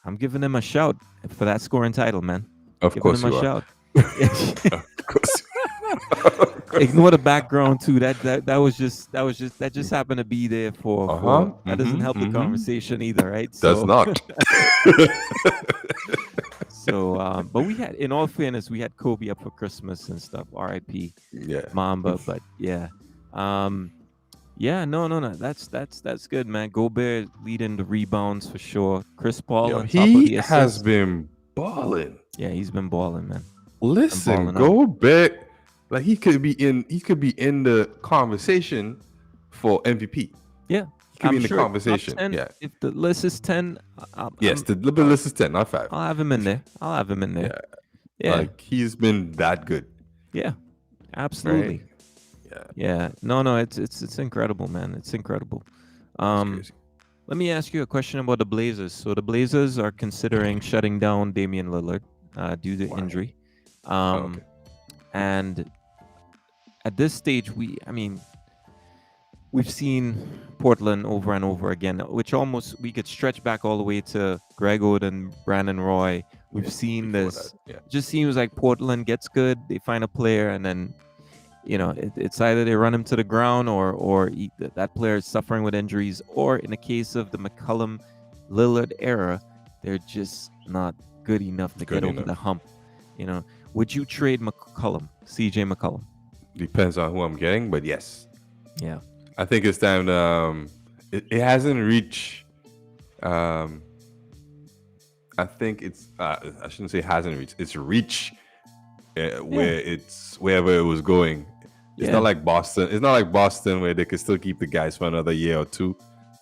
I'm giving him a shout for that scoring title, man. Of Giving course him a you are. shout. Of course. Of course. Ignore the background too. That just happened to be there for that doesn't help the Mm-hmm. conversation either, right? Does So not. but we had, in all fairness, we had Kobe up for Christmas and stuff. R.I.P. Yeah. Mamba, but yeah, no. That's good, man. Gobert leading the rebounds for sure. Chris Paul Yo, on top of he the has assists. been balling. Yeah, he's been balling, man. Listen, balling out. Gobert, like he could be in the conversation for MVP. Yeah, He could I'm be in the sure top conversation. 10, Yeah. if the list is 10, Yes, the list is 10, not 5. I'll have him in there. Yeah. Yeah. Like he's been that good. Yeah. Absolutely. Right? Yeah. No, it's incredible, man. It's incredible. It's crazy. Let me ask you a question about the Blazers. So the Blazers are considering shutting down Damian Lillard due to injury. Okay. And at this stage, we've seen Portland over and over again, which almost we could stretch back all the way to Greg Oden, Brandon Roy. We've seen before this. that, yeah. It just seems like Portland gets good, they find a player, and then it's either they run him to the ground or that player is suffering with injuries, or in the case of the McCollum Lillard era, they're just not good enough to get over the hump. Would you trade McCollum, CJ McCollum? Depends on who I'm getting, but yes. Yeah. I think it's time to, it hasn't reached, I think it's, I shouldn't say hasn't reached, it's reached where it's wherever it was going. It's not like Boston. It's not like Boston where they could still keep the guys for another year or two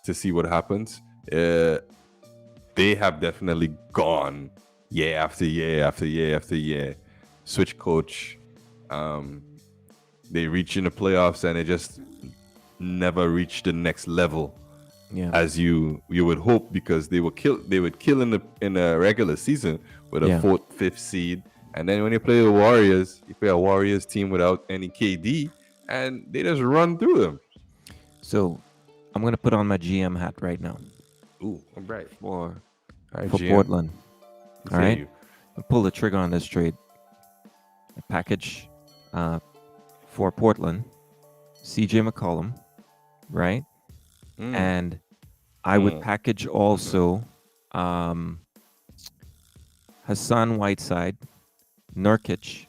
to see what happens. They have definitely gone year after year after year after year. Switch coach. They reach in the playoffs and they just never reach the next level, as you would hope, because they would kill in the regular season with a 4th, 5th seed, and then when you play the Warriors, you play a Warriors team without any KD, and they just run through them. So I'm gonna put on my GM hat right now. Ooh, all right. For GM. Portland. All right, I'll pull the trigger on this trade. A package for Portland, CJ McCollum, right? And I would package also Hassan Whiteside, Nurkic.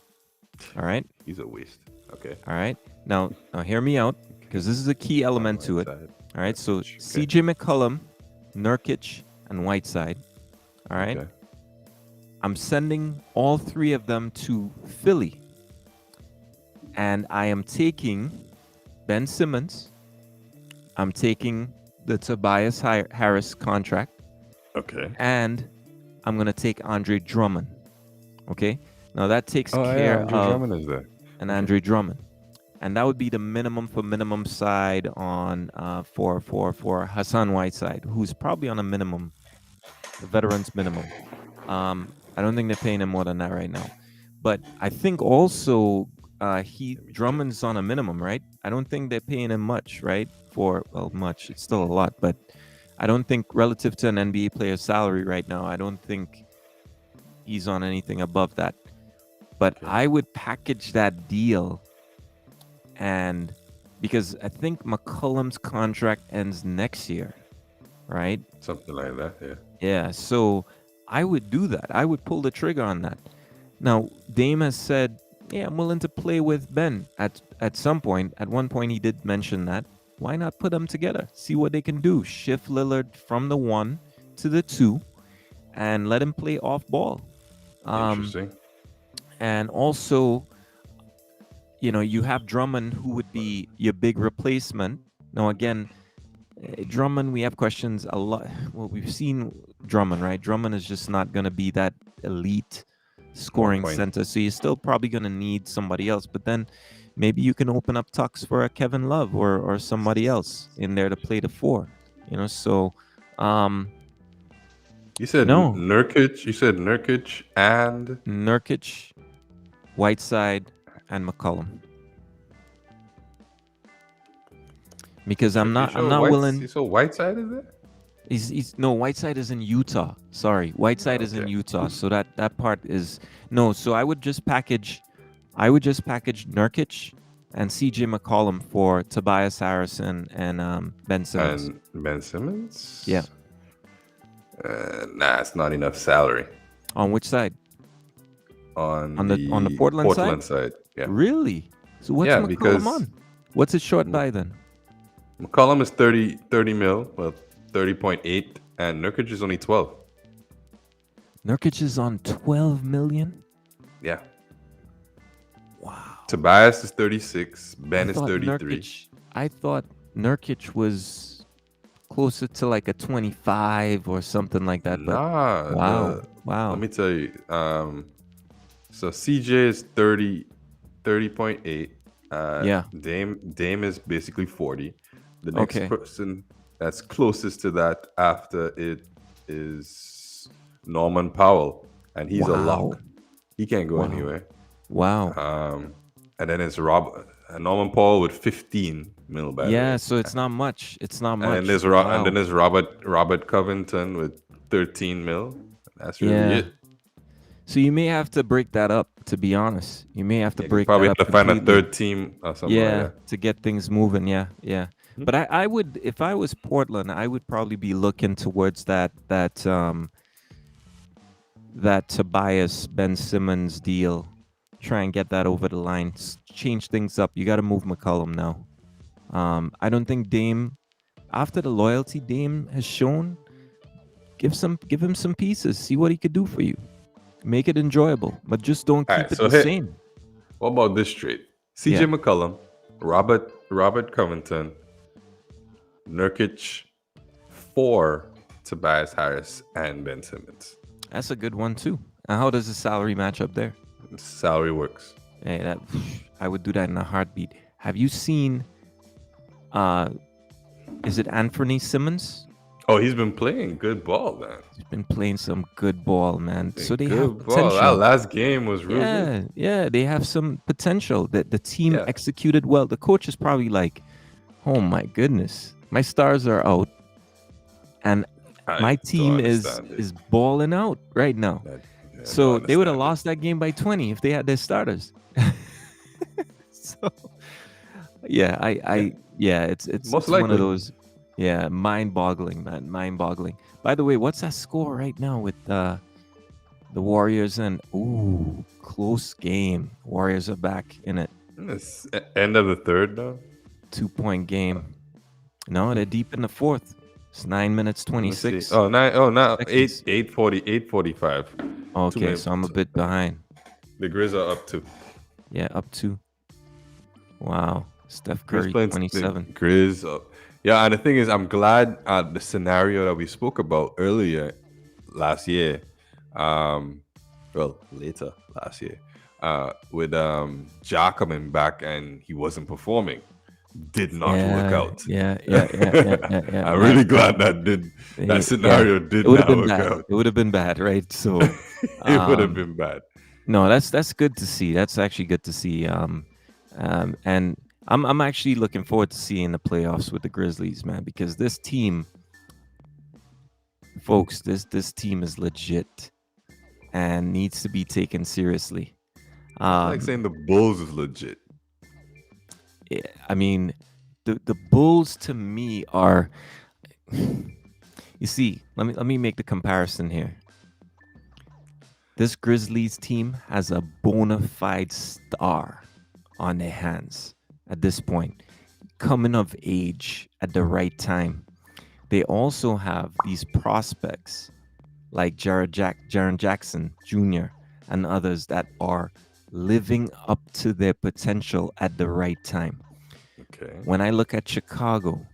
All right. He's a waste. Okay. All right. Now hear me out, because this is a key element to it. All right. So CJ McCollum, Nurkic, and Whiteside. All right. Okay. I'm sending all 3 of them to Philly. And I am taking Ben Simmons. I'm taking the Tobias Harris contract. Okay. And I'm going to take Andre Drummond. Okay? Now that takes care Andre of Drummond is there. Andre Drummond. And that would be the minimum side on for Hassan Whiteside, who's probably on a minimum, the veterans minimum. I don't think they're paying him more than that right now. But I think also Drummond's on a minimum, right? I don't think they're paying him much, right? Much. It's still a lot, but I don't think relative to an NBA player's salary right now, I don't think he's on anything above that. But Okay. I would package that deal, and because I think McCollum's contract ends next year, right? Something like that. Yeah. Yeah, so I would do that. I would pull the trigger on that. Now, Dame has said, "Yeah, I'm willing to play with Ben." At some point, at one point, he did mention that. Why not put them together? See what they can do. Shift Lillard from the 1 to the 2, and let him play off ball. Um, Interesting. and also, you have Drummond, who would be your big replacement. Now, again, Drummond, we have questions a lot. Well, we've seen Drummond, right? Drummond is just not going to be that elite One scoring point. center, so you're still probably going to need somebody else. But then maybe you can open up tucks for a Kevin Love or somebody else in there to play the 4. So um, You said no, Nurkic. You said Nurkic and Nurkic, Whiteside, and McCollum. Because I'm you not I'm sure not willing. Whiteside is there? He's no, Whiteside is in Utah. Sorry, Whiteside is in Okay. Utah. So that part is no. So I would just package Nurkic and CJ McCollum for Tobias Harrison and Ben Simmons. And Ben Simmons? Yeah. Nah, it's not enough salary On which side? on On the the Portland side? side. Yeah. Really? So what's Yeah, McCollum because on? What's it short by then? McCollum is 30 mil, well, 30.8, and Nurkic is only 12. Nurkic is on 12 million. Yeah. Wow. Tobias is 36. Ben I is thought 33. Nurkic was closer to like a 25 or something like that. But Nah. wow, wow. Let me tell you. So CJ is 30.8. Yeah. Dame is basically 40. The next Okay. person that's closest to that after it is Norman Powell, and he's a Wow. lock. He can't go Wow. anywhere. Wow. And then it's Norman Powell with 15 mil. By the Yeah. way. So it's not much. It's not And much. then there's Wow. and then there's Robert Covington with 13 mil. That's really Yeah. it. So you may have to break that up. To be honest, you may have to Yeah, you break probably that have up to find a completely. third team or something Yeah, like that. to get things moving. Yeah, yeah. Hmm. But I would, if I was Portland, I would probably be looking towards that Tobias Ben Simmons deal. Try and get that over the line. Change things up. You got to move McCollum now. I don't think Dame, after the loyalty Dame has shown, give him some pieces. See what he could do for you. Make it enjoyable, but just don't All keep right, it so the same. what about this trade? CJ Yeah. McCollum, Robert Covington, Nurkic for Tobias Harris and Ben Simmons. That's a good one too. And how does the salary match up there? Salary works. Hey, I would do that in a heartbeat. Have you seen? Is it Anthony Simmons? Oh, he's been playing good ball, man. He's been playing some good ball, man. So they good have ball. That potential. last game was real good. Yeah, they have some potential. That the team Yeah. executed well. The coach is probably like, "Oh my goodness, my stars are out, and my team is balling out right now." So they would have lost that game by 20 if they had their starters. So yeah, it's Most one likely. of those, yeah, mind-boggling, man, mind-boggling. By the way, what's that score right now with the Warriors? And close game. Warriors are back in it. It's end of the third now. 2-point game. No, they're deep in the fourth. It's 9 minutes 26. Oh, now seconds. 8:45. Okay, so I'm a bit behind. The Grizz are up 2. Yeah, up 2. Wow. Steph Grizz Curry, playing 27. the Grizz up. Yeah, and the thing is, I'm glad the scenario that we spoke about earlier last year, later last year, with Ja coming back and he wasn't performing, did not work out. Yeah. I'm really glad that scenario did not work out. It would have been bad, right? So It would have been bad. no, that's good to see. That's actually good to see. And I'm actually looking forward to seeing the playoffs with the Grizzlies, man, because this team, folks, this team is legit and needs to be taken seriously. It's like saying the Bulls is legit. I mean, the Bulls to me are. You see, let me make the comparison here. This Grizzlies team has a bona fide star on their hands at this point, coming of age at the right time. They also have these prospects like Jaren Jackson Jr. and others that are living up to their potential at the right time. Okay. When I look at Chicago,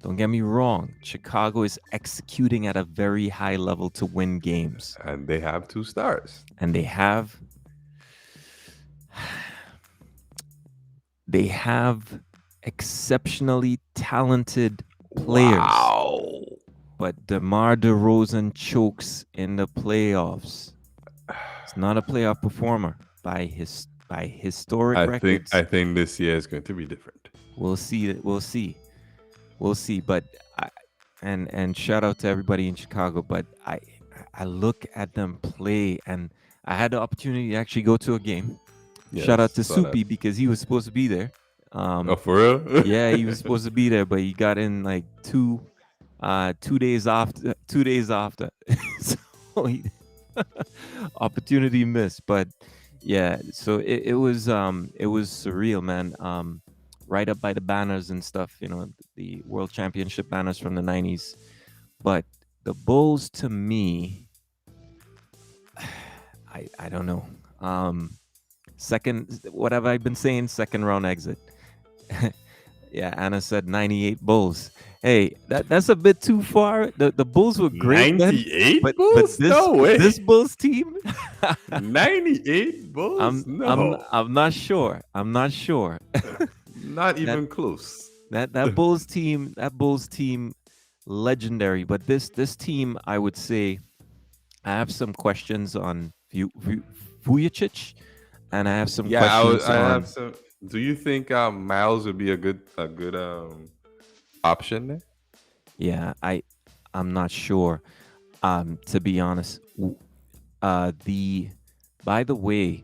don't get me wrong, Chicago is executing at a very high level to win games. And they have 2 stars. And they have exceptionally talented players. Wow. But DeMar DeRozan chokes in the playoffs. It's not a playoff performer by historic records. I think this year is going to be different. We'll see. But and shout out to everybody in Chicago. But I look at them play, and I had the opportunity to actually go to a game. Yes, Shout out to saw that. Soupy because he was supposed to be there. Oh, for real? Yeah, he was supposed to be there, but he got in like 2 days after. 2 days after, so opportunity missed. But yeah, so it was surreal, man. Right up by the banners and stuff, the World Championship banners from the 90s. But the Bulls, to me, I don't know. Second, what have I been saying? Second round exit. Yeah, Anna said 98 Bulls. Hey, that's a bit too far. The Bulls were great, 98 but Bulls? No way. This Bulls team, 98 Bulls? I'm not sure. Not even close. That Bulls team, legendary. But this team, I would say, I have some questions on Vujicic, and I have some questions I on. have some. Do you think Miles would be a good option there? Yeah, I'm not sure. To be honest, by the way,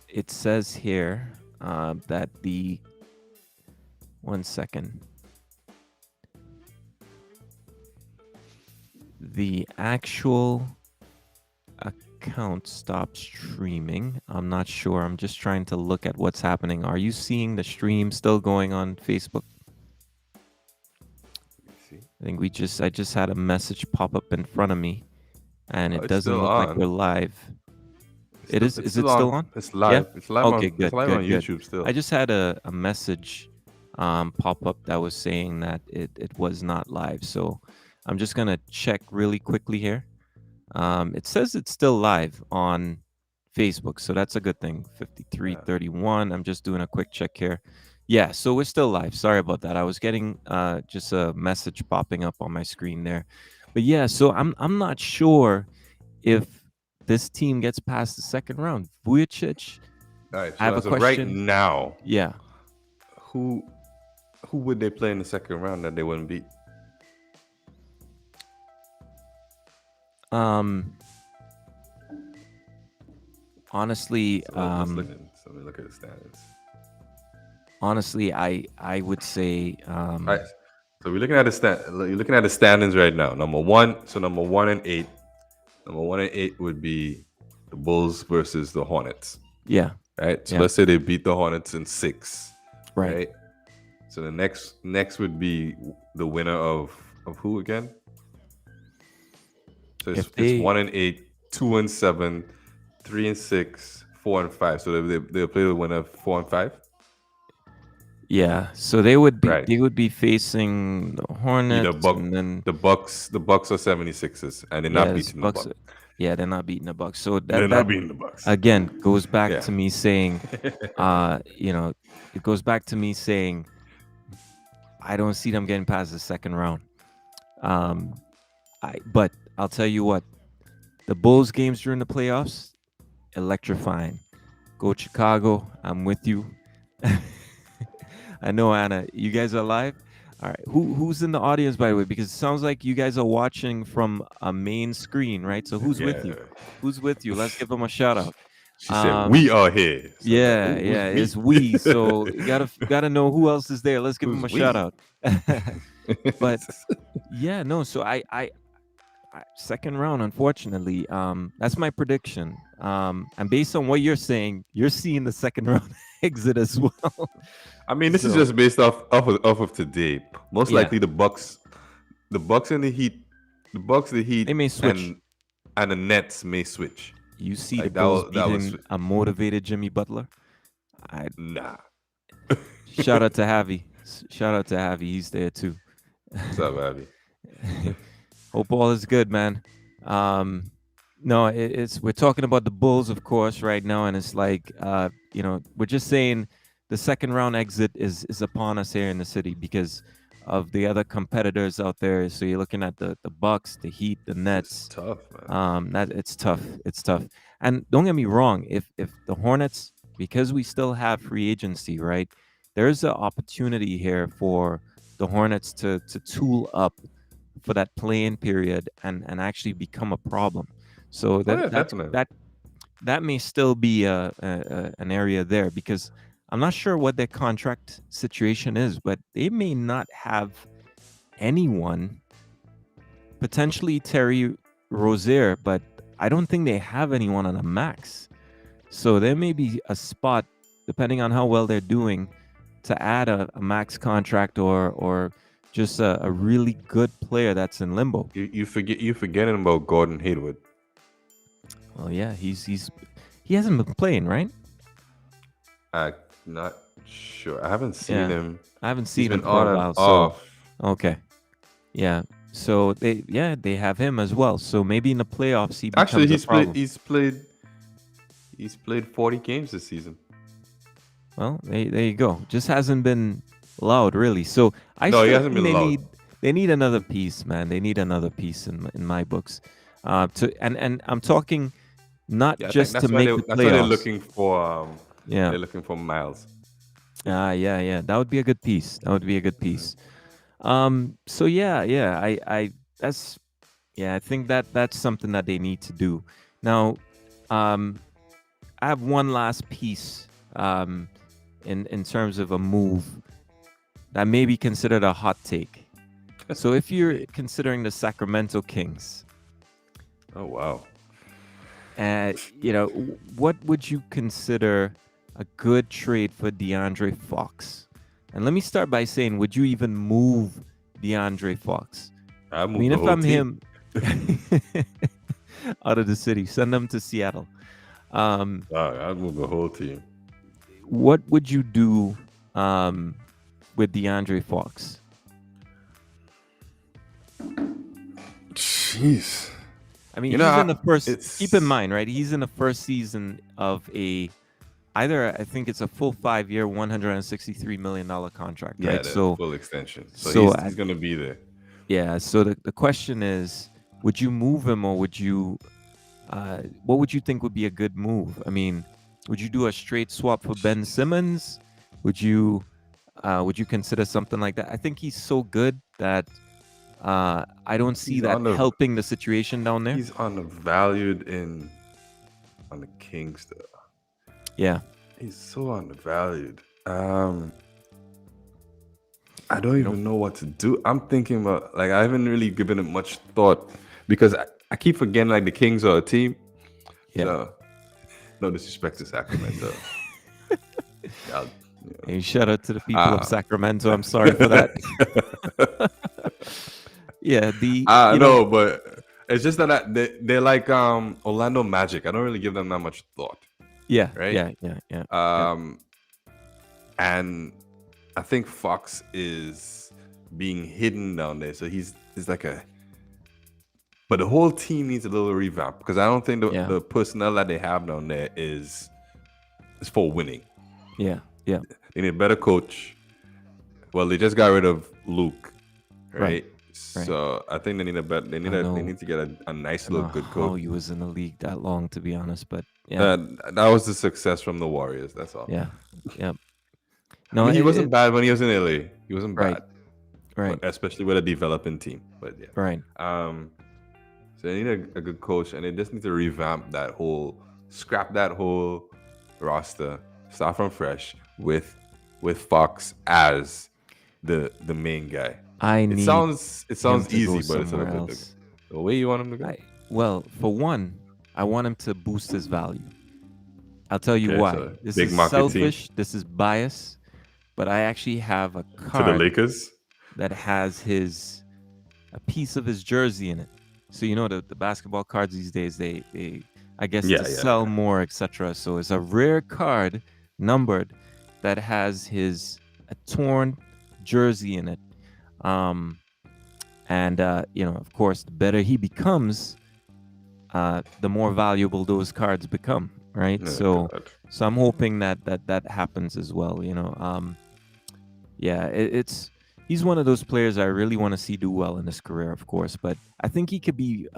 it says here that the 1 second. The actual account stopped streaming. I'm not sure. I'm just trying to look at what's happening. Are you seeing the stream still going on Facebook? I think I just had a message pop up in front of me, and it doesn't look like we're live. Is it still on? It's live. Yeah? It's live Okay, on, good, it's live good, on good. YouTube still. I just had a message pop up that was saying that it was not live. So I'm just gonna check really quickly here. It says it's still live on Facebook, so that's a good thing. 5331. I'm just doing a quick check here. Yeah, so we're still live. Sorry about that. I was getting just a message popping up on my screen there. But yeah, so I'm not sure if this team gets past the second round. Vujicic. All right, so I have a as of question. right now, Yeah. who would they play in the second round that they wouldn't beat? Honestly, Let me look at the standings. Honestly, I would say All right, so we're looking at you're looking at the standings right now. Number 1 and 8. Number 1 and 8 would be the Bulls versus the Hornets. Yeah. Right. So Yeah. let's say they beat the Hornets in 6. Right. So the next would be the winner of who again? So it's 1 and 8, 2 and 7, 3 and 6, 4 and 5. So they'll play the winner of 4 and 5. Yeah. So they would be Right. they would be facing the Hornets and then the Bucks are 76ers, and they're not beating the Bucks. Yeah, they're not beating the Bucks. So They're not beating the Bucks. Again, goes back Yeah. to me saying, it goes back to me saying, I don't see them getting past the second round. But I'll tell you what, the Bulls games during the playoffs, electrifying. Go Chicago, I'm with you. I know, Anna, you guys are live. All right. Who's in the audience, by the way? Because it sounds like you guys are watching from a main screen, right? So who's with you? Yeah. Who's with you? Let's give them a shout out. She said, Um, "We are here." So like, yeah, who's yeah, it's we? we. So you gotta know who else is there. Let's give them Who's a shout we? out. But yeah, no. So second round, unfortunately, that's my prediction. And based on what you're saying, you're seeing the second round exit as well. I mean, this is So just based off of today. Most yeah, likely, the Bucks and the Heat, the they Heat may switch. and the Nets may switch. You see the Like Bulls that was beating a motivated Jimmy Butler. I nah. shout out to Javi. Shout out to Javi. He's there too. What's up, Abby? Hope all is good, man. Um, no, it's we're talking about the Bulls, of course, right now, and it's like we're just saying the second round exit is upon us here in the city because of the other competitors out there. So you're looking at the Bucks, the Heat, the It's Nets. tough, man. That it's tough. It's tough. And don't get me wrong, if the Hornets, because we still have free agency, right? There's an opportunity here for the Hornets to tool up for that play-in period and actually become a problem. So Oh that yeah, that's definitely. that may still be an area there because I'm not sure what their contract situation is, but they may not have anyone, potentially Terry Rozier, but I don't think they have anyone on a max. So there may be a spot, depending on how well they're doing, to add a max contract or just a really good player that's in limbo. You forgetting about Gordon Hayward. Well, yeah, he hasn't been playing, right? I'm not sure. I haven't seen Yeah, him. I haven't He's seen him been for a on and while. So off. okay, yeah. So they have him as well. So maybe in the playoffs he Actually, becomes a problem. he's played 40 games this season. Well, there you go. Just hasn't been loud really. So I No, he still hasn't think been loud. they need another piece, man. They need another piece in my books. To and I'm talking not Yeah, I think just to make the that's why they're playoffs. looking for Yeah. they're looking for Miles. Yeah. That would be a good piece. That would be a good Mhm. piece. So yeah. I that's yeah. I think that's something that they need to do. Now, um, I have one last piece. In terms of a move that may be considered a hot take. So if you're considering the Sacramento Kings, Oh wow. what would you consider a good trade for DeAndre Fox? And let me start by saying, would you even move DeAndre Fox? I I moved mean, the if whole I'm team. him, out of the city, send him to Seattle. Um, I moved the whole team. what would you do with DeAndre Fox? Jeez. I mean, You know, he's in the first. Keep in it's mind, right? He's in the first season of either I think it's a full 5 year, $163 million contract, yeah, right? the So, full extension. So so he's gonna be there. yeah. So the question is, would you move him or would you? What would you think would be a good move? I mean, would you do a straight swap for Ben Jeez. Simmons? Would you? Would you consider something like that? I think he's so good that I don't see He's that on the helping the situation down there. he's undervalued on the Kings though. Yeah. He's so undervalued. I don't You know. even know what to do. I'm thinking about like I haven't really given it much thought because I keep forgetting like the Kings are a team. Yeah. So no disrespect to Sacramento. Y'all, Hey, shout out to the people of uh, Sacramento. I'm sorry for that. Yeah, I know, but it's just that they're like Orlando Magic. I don't really give them that much thought, yeah, right? yeah. Um, and I think Fox is being hidden down there, so he's like a. But the whole team needs a little revamp because I don't think Yeah. the personnel that they have down there is for winning. Yeah. They need a better coach. Well, they just got rid of Luke, right? Right. So I think they need a better. They need to get a nice I don't little know good how coach. he was in the league that long, to be honest, but yeah, That was the success from the Warriors. That's all. yeah. I No, mean, he wasn't bad when he was in LA. He wasn't right. bad. Right. especially with a developing team. But yeah, Right. um, so they need a good coach, and they just need to revamp scrap that whole roster, start from fresh with Fox as the main guy. I need It him sounds to go easy, but it's a somewhere little bit else. the way you want him to go. Well, for one, I want him to boost his value. I'll tell you Okay, why. so This big is market team selfish. This is bias. But I actually have a to the card Lakers. that has a piece of his jersey in it. So you know the basketball cards these days, they I guess Yeah, to yeah, sell yeah. more, etc. So it's a rare card numbered that has a torn jersey in it. Um, and of course, the better he becomes, the more valuable those cards become, right? Oh So, God. so I'm hoping that happens as well. Yeah, it's he's one of those players I really want to see do well in his career, of course. But I think he could be,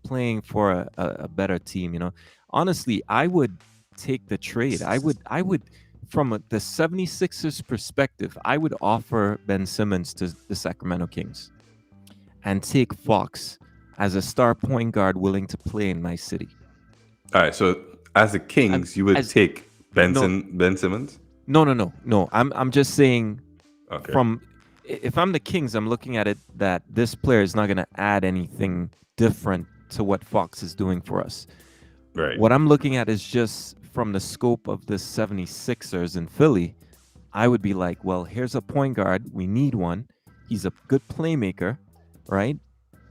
playing for a better team. Honestly, I would take the trade. I would, from the 76ers perspective, I would offer Ben Simmons to the Sacramento Kings and take Fox as a star point guard willing to play in my city. All right, so as the I'm Kings, you would as take no Ben Simmons. no. I'm just saying Okay, from if I'm the Kings, I'm looking at it that this player is not going to add anything different to what Fox is doing for us. right. What I'm looking at is just from the scope of the 76ers in Philly, I would be like, well, here's a point guard. We need one. He's a good playmaker, right?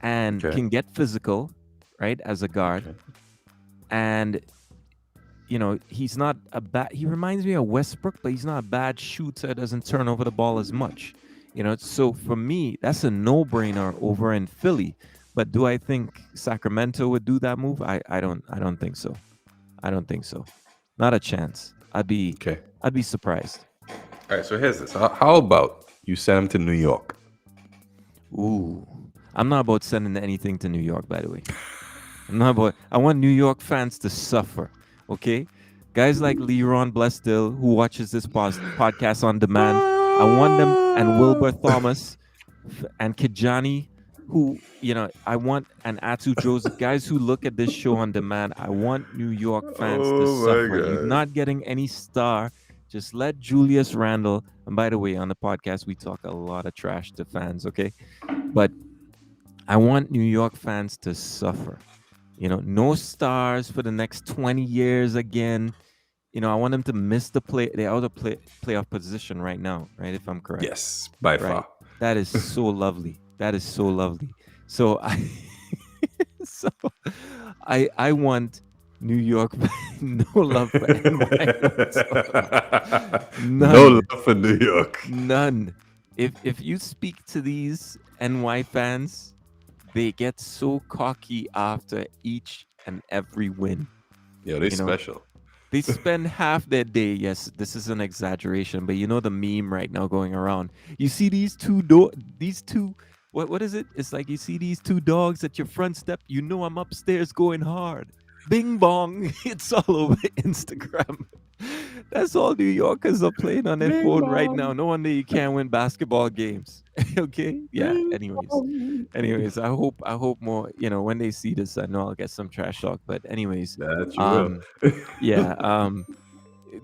And Okay, can get physical, right, as a guard. okay. And he's not a bad. He reminds me of Westbrook, but he's not a bad shooter. Doesn't turn over the ball as much. So for me, that's a no-brainer over in Philly. But do I think Sacramento would do that move? I don't think so. I don't think so. Not a chance. Okay. I'd be surprised. All right, so here's this. How about you send him to New York? Ooh, I'm not about sending anything to New York, by the way. I'm not about. I want New York fans to suffer. Okay, guys like Leron Blestill, who watches this podcast on demand. I want them, and Wilbur Thomas and Kijani, who I want, and Atu Joseph, guys who look at this show on demand. I want New York fans to Oh my suffer. You're God. not getting any star. Just let Julius Randle. And by the way, on the podcast, we talk a lot of trash to fans. Okay, but I want New York fans to suffer. No stars for the next 20 years again. I want them to miss the out of playoff position right now, right? If I'm correct, Yes, by right? far. That is so lovely. That is so lovely. So so I want New York no love for NY whatsoever. No None. love for New York. None. If you speak to these NY fans, they get so cocky after each and every win. Yo, they You know, special. they spend half their day. Yes, this is an exaggeration, but the meme right now going around. You see these two. What is it? It's like you see these two dogs at your front step. I'm upstairs going hard. Bing bong. It's all over Instagram. That's all New Yorkers are playing on their Bing phone right bong, now. No wonder you can't win basketball games. Okay? Yeah. bing Anyways. bong. Anyways, I hope more, when they see this, I know I'll get some trash talk. But anyways, That you um will. yeah,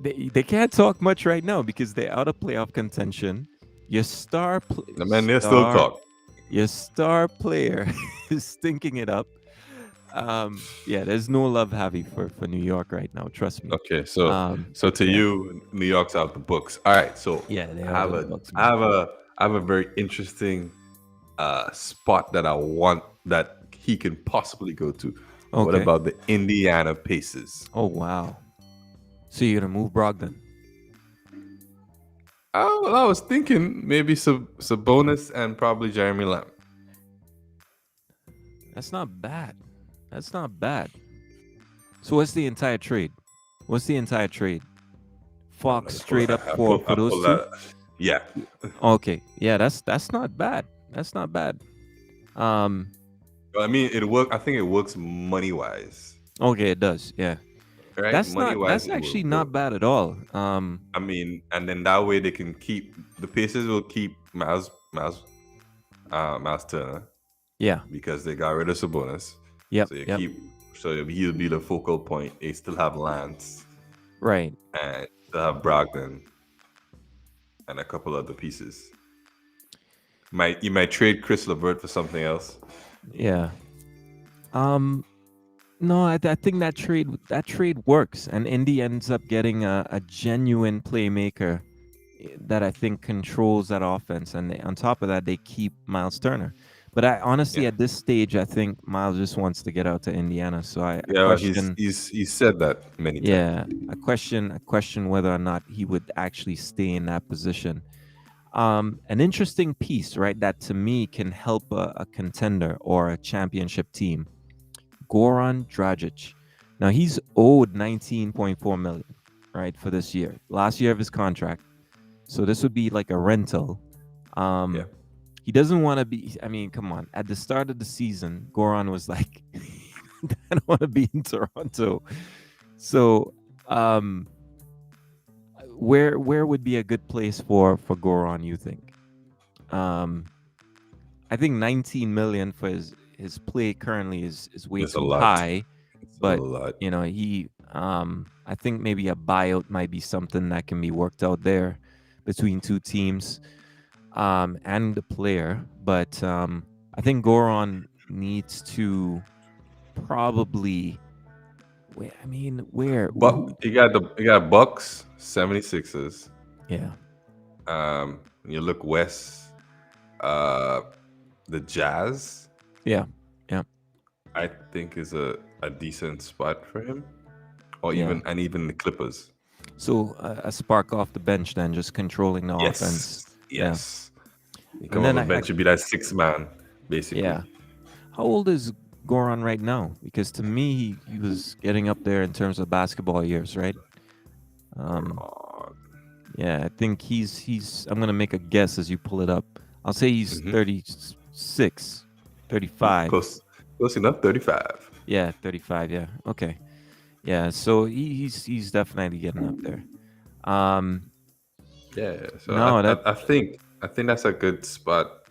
they can't talk much right now because they're out of playoff contention. Your The man, they still talk. your star player is stinking it up. Yeah, there's no love happy for New York right now, trust me. Okay, so to Yeah. you, New York's out the books. All right, so Yeah, they I out have of the a box, I man. have a I have a very interesting spot that I want that he can possibly go to. What Okay. about the Indiana Pacers? Oh wow. So you're gonna move Brogdon? I was thinking maybe Sabonis and probably Jeremy Lamb. That's not bad. That's not bad. So what's the entire trade? What's the entire trade? Let Fox me pull straight up that. for I those pull two? that. Yeah. Okay. Yeah, that's not bad. That's not bad. Um I mean, it work. I think it works money wise, okay, it does. Yeah. right? That's Money not wise, that's it will actually work. not bad at all. I mean, and then that way they can keep the Pacers will keep Miles Miles Turner, Yeah. because they got rid of Sabonis. Yep. So you Yep. keep, so he'll be the focal point. They still have Lance Right. and still have Brogdon and a couple other pieces. You might trade Chris LeVert for something else. Yeah. Um. No, I think that trade works, and Indy ends up getting a genuine playmaker that I think controls that offense, and on top of that, they keep Miles Turner. But I honestly, Yeah, at this stage, I think Miles just wants to get out to Indiana. So I yeah. Well, question, he's said that many times. yeah, I question whether or not he would actually stay in that position. An interesting piece, right? That to me can help a contender or a championship team. Goran Dragic. Now he's owed 19.4 million, right, for this year. Last year of his contract. So this would be like a rental. Yeah, Um he doesn't want to be, I mean, come on. At the start of the season, Goran was like I don't want to be in Toronto. So um where would be a good place for Goran, you think? Um I think 19 million for his play currently is way it's a too lot. high, It's a but lot. he I think maybe a buyout might be something that can be worked out there between two teams and the player, but I think Goron needs to probably I mean, where But who you got Bucks, 76ers. yeah. You look west, uh, the Jazz. Yeah. Yeah. I think is a decent spot for him, or Yeah. even the Clippers. So a spark off the bench then, just controlling the offense. Yes, Yeah. yes. You And come off then the I bench, you be that six man, basically. yeah. How old is Goran right now? Because to me, he was getting up there in terms of basketball years, right? Um, Uh, yeah, I think he's. I'm gonna make a guess as you pull it up. I'll say he's mhm. 36, 35. Close, close enough. 35. Yeah, 35. Yeah. Okay. Yeah. So he's definitely getting up there. Um, Yeah. So no, that I think that's a good spot.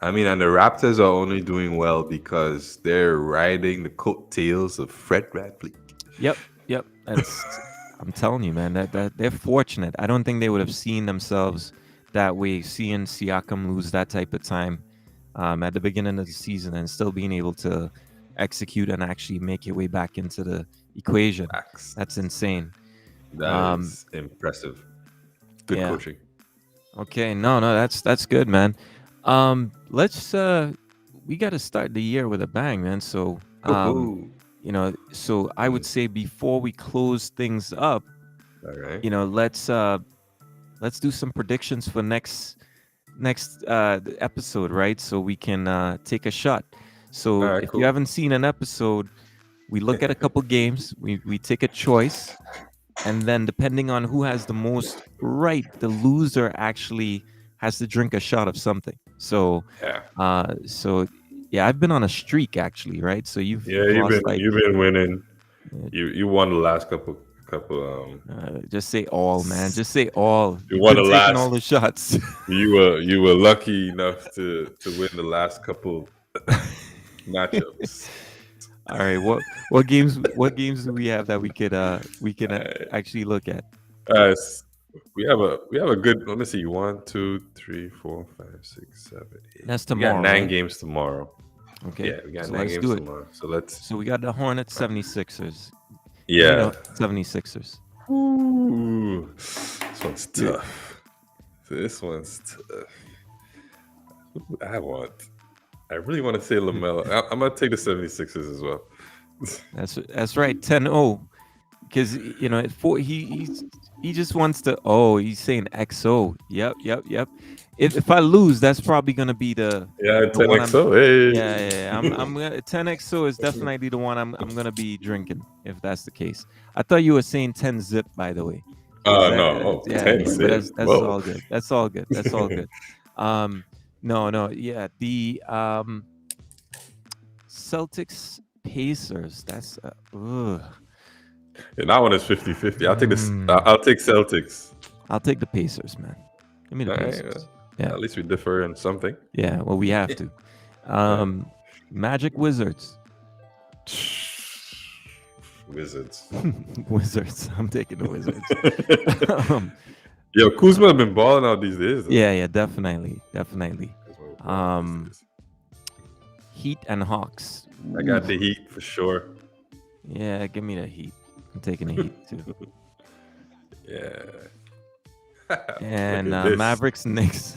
I mean, and the Raptors are only doing well because they're riding the coattails of Fred VanVleet. Yep, yep. That's I'm telling you, man. That they're fortunate. I don't think they would have seen themselves that way, seeing Siakam lose that type of time at the beginning of the season and still being able to execute and actually make your way back into the equation. Facts. That's insane. That Um, is impressive. Good yeah. coaching. Okay. No, no. That's good, man. Let's we got to start the year with a bang, man. So Woohoo! so I would Mm, say before we close things up, all right. let's do some predictions for next episode, right? So we can take a shot. All So right. if you Cool. haven't seen an episode, we look at a couple games, we take a choice, and then depending on who has the most right, the loser actually has to drink a shot of something. So Yeah. so yeah, I've been on a streak actually, right? So Yeah. you've lost like You've been winning. uh, You won the last couple. just say all, man. s- Just say all. You You've won been the taking all last. the shots. You were lucky enough to win the last couple matchups. All right. What games do we have that we can actually look at? Uh, we have a good. Let me see. 1, 2, 3, 4, 5, 6, 7, 8. That's We got tomorrow, nine right? games tomorrow. Okay. Yeah, we got So nine let's games do it. tomorrow. So let's. So we got the Hornets 76ers. Give me Yeah. the 76ers. Ooh, this one's Yeah. tough. This one's tough. Who do I want. I really want to say Lamelo. I'm gonna take the 76ers as well. That's right. 10-0. Because he just wants to. Oh, he's saying XO. Yep, yep, yep. If I lose, that's probably gonna be Yeah, the 10 one I'm. XO. Hey. Yeah, yeah, yeah. I'm gonna 10XO is definitely the one I'm gonna be drinking if that's the case. I thought you were saying 10 zip, by the way. Is No. that Oh, yeah, 10 yeah, but zip. that's Whoa. all good. That's all good. That's all good. Um no, no, yeah. The Celtics Pacers, that's ugh. And that one is 50-50. I'll take this. Mm. I'll take Celtics. I'll take the Pacers, man. Give me the All right. Pacers. Yeah. At least we differ in something. Yeah. Well, we have to. Yeah. Magic Wizards. Wizards. Wizards. I'm taking the Wizards. um, Yo, Kuzma have been balling out these days. Though. yeah, definitely. Kuzma been balling out Um, these days. Heat and Hawks. I got Ooh. the Heat for sure. Yeah, give me the Heat. I'm taking the Heat too. Yeah. And Look at this. Mavericks Knicks.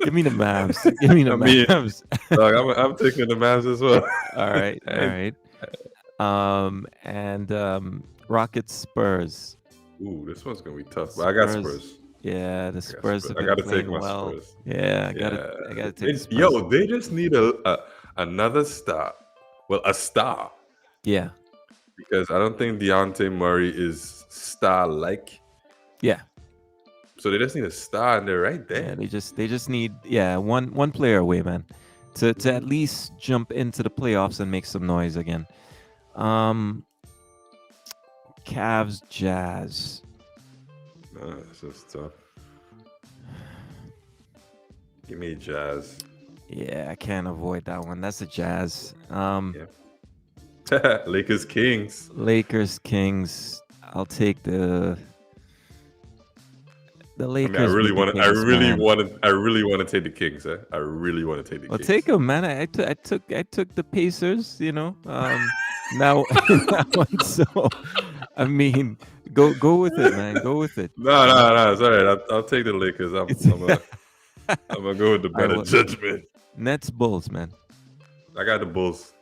Give me the Mavs. Give me the I mean, Mavs. Dog, I'm taking the Mavs as well. All right. And Rockets Spurs. Ooh, this one's gonna be tough. But I got Spurs. Yeah, the Spurs have I been gotta playing take my well. Spurs. Yeah, I gotta take the Spurs. Yo, they just need another star. Well, a star. Yeah. Because I don't think Deontay Murray is star-like. Yeah. So they just need a star, and they're right there. Yeah, they just need one player away, man, to at least jump into the playoffs and make some noise again. Cavs Jazz. This is tough. Give me Jazz. Yeah, I can't avoid that one. That's the Jazz. Lakers Kings. Lakers Kings. I'll take the Lakers. I really want to take the Kings. I really want to take the Kings. Well, take them, man. I took the Pacers. You know. Now so I mean, go with it, man. Go with it. No. It's all right. I'll take the Lakers. I'm gonna go with the better judgment. Nets Bulls, man. I got the Bulls.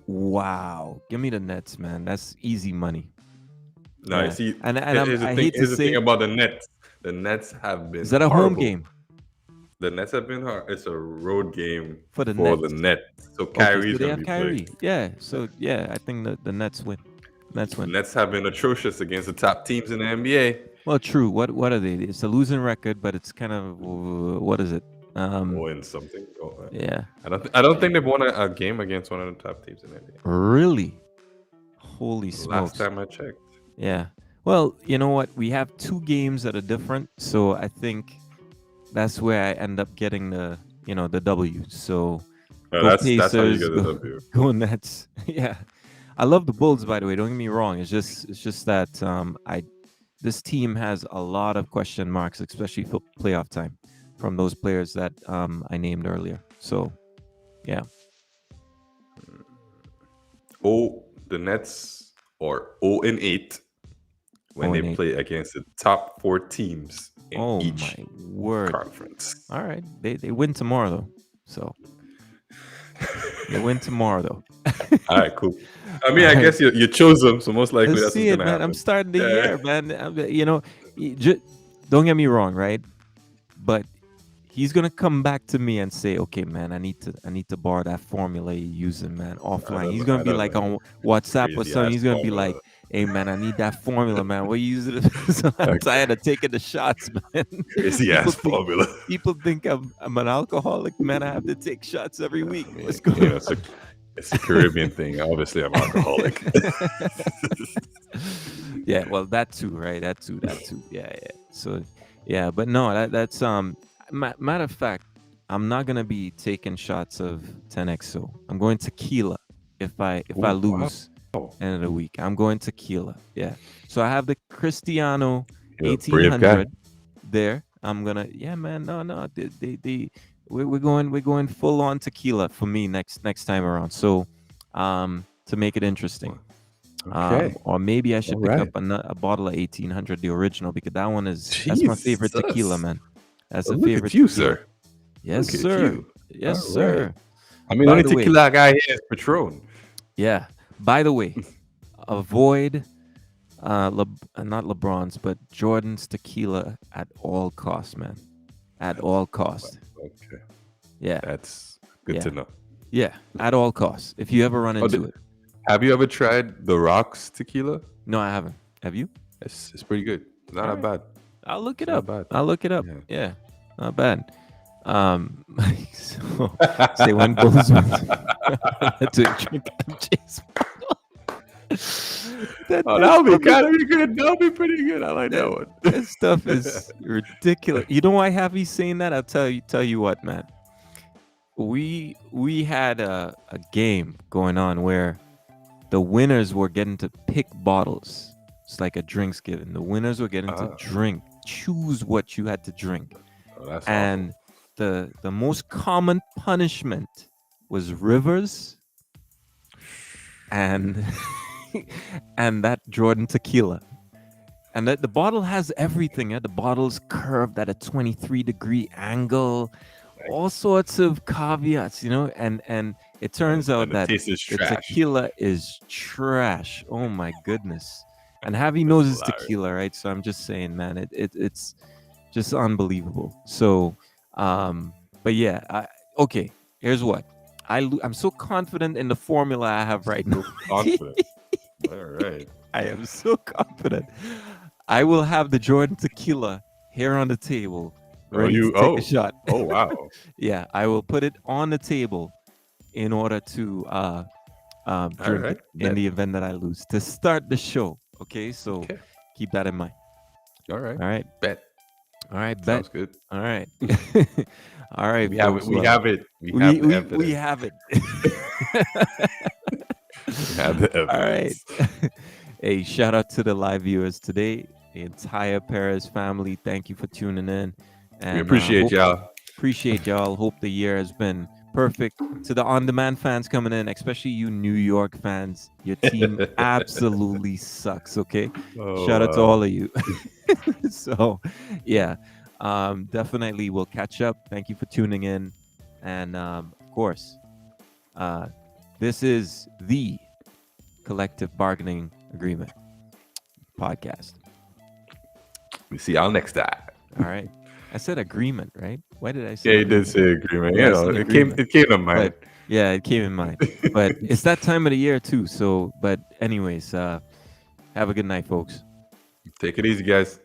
Wow, give me the Nets, man. That's easy money. No, Yeah. see, and here's I hate to the say thing about the Nets. The Nets have been. Is that a horrible. home game? The Nets have been hard. It's a road game for the Nets. So Kyrie's they gonna have be Kyrie. playing. Yeah. So yeah, I think the Nets win. The Nets have been atrocious against the top teams in the NBA. Well, true. What are they? It's a losing record, but it's kind of what is it? Win something. Yeah. I don't think they've won a game against one of the top teams in the NBA. Really? Holy smokes! Last time I checked. Yeah. Well, you know what? We have two games that are different, so I think that's where I end up getting the W. So that's how you get the W. Go Nets. Yeah. I love the Bulls, by the way. Don't get me wrong. It's just that this team has a lot of question marks, especially for playoff time, from those players that I named earlier. So, yeah. The Nets are 0-8 when they play against the top 4 teams in each conference. All right, they win tomorrow though. So they win tomorrow though. All right, cool. I mean, I guess you chose them, so most likely that's what's gonna happen. I'm starting the year, man. Don't get me wrong, right? But he's gonna come back to me and say, "Okay, man, I need to borrow that formula you're using, man, offline." He's gonna be like on WhatsApp or something. He's gonna be like, "Hey, man, I need that formula, man. What you using it?" So I'm tired of taking the shots, man. Crazy ass formula. People think I'm an alcoholic, man. I have to take shots every week. What's going on? It's a Caribbean thing. Obviously, I'm alcoholic. Yeah, well, that too, right? That too. Yeah. So, yeah, but no, that's matter of fact, I'm not gonna be taking shots of 10XO. I'm going tequila if I lose end of the week. I'm going tequila. Yeah. So I have the Cristiano 1800 there. I'm gonna man. No. We're going full on tequila for me next time around. So to make it interesting. Okay. Or maybe I should pick up a bottle of 1800, the original, because that's my favorite tequila, man. That's a favorite. Look at you, sir. Yes, sir. Yes, sir. I mean, only tequila guy here is Patron. Yeah. By the way, avoid not LeBron's, but Jordan's tequila at all costs, man. At all costs. Okay. Yeah. That's good to know. Yeah, at all costs. If you ever run into it. Have you ever tried The Rock's tequila? No, I haven't. Have you? It's pretty good. Not that bad. I'll look it up. Yeah, not bad. So, say when Bulls win to drink That Oh, that that'll be stuff is kind of good. That'll be pretty good. I like that that, one. that stuff is ridiculous. You know why Happy's saying that? I'll tell you what, man. We had a game going on where the winners were getting to pick bottles. It's like a drinks given. The winners were getting to Ah, choose what you had to drink. oh, that's awesome. And the most common punishment was rivers and and that Jordan tequila. And that the bottle has everything. The bottle's curved at a 23-degree angle, all sorts of caveats, and it turns out And the that taste is the trash. tequila is trash. Oh my goodness. And Javi That's knows it's hilarious. tequila, right? So I'm just saying, man, it's just unbelievable. So but yeah, okay, here's what. I'm so confident in the formula I have right now. So confident. All right. I am so confident. I will have the Jordan tequila here on the table, Oh, ready to take a shot. Oh, wow. Yeah, I will put it on the table in order to All drink right. it in the event that I lose to start the show. Okay, so Okay. keep that in mind. All right. All right, Bet. all right, bet. Sounds good. All right, all right, We have it. folks. We well, have it. We have the we evidence. have it. We have the All right. evidence. Hey, shout out to the live viewers today, the entire Perez family. Thank you for tuning in. And We appreciate y'all. Appreciate y'all. Hope the year has been perfect. To the on-demand fans coming in, especially you New York fans, your team absolutely sucks. Okay, Oh, shout out to wow. all of you. So, yeah, definitely we'll catch up. Thank you for tuning in, and of course, this is the Collective Bargaining Agreement podcast. We see y'all next time. All right. I said agreement, right? Why did I say Yeah, you did agreement? say agreement. Yeah, You it's know, an it came. agreement. It came to mind. But yeah, it came in mind. But it's that time of the year too. So, but anyways, have a good night, folks. Take it easy, guys.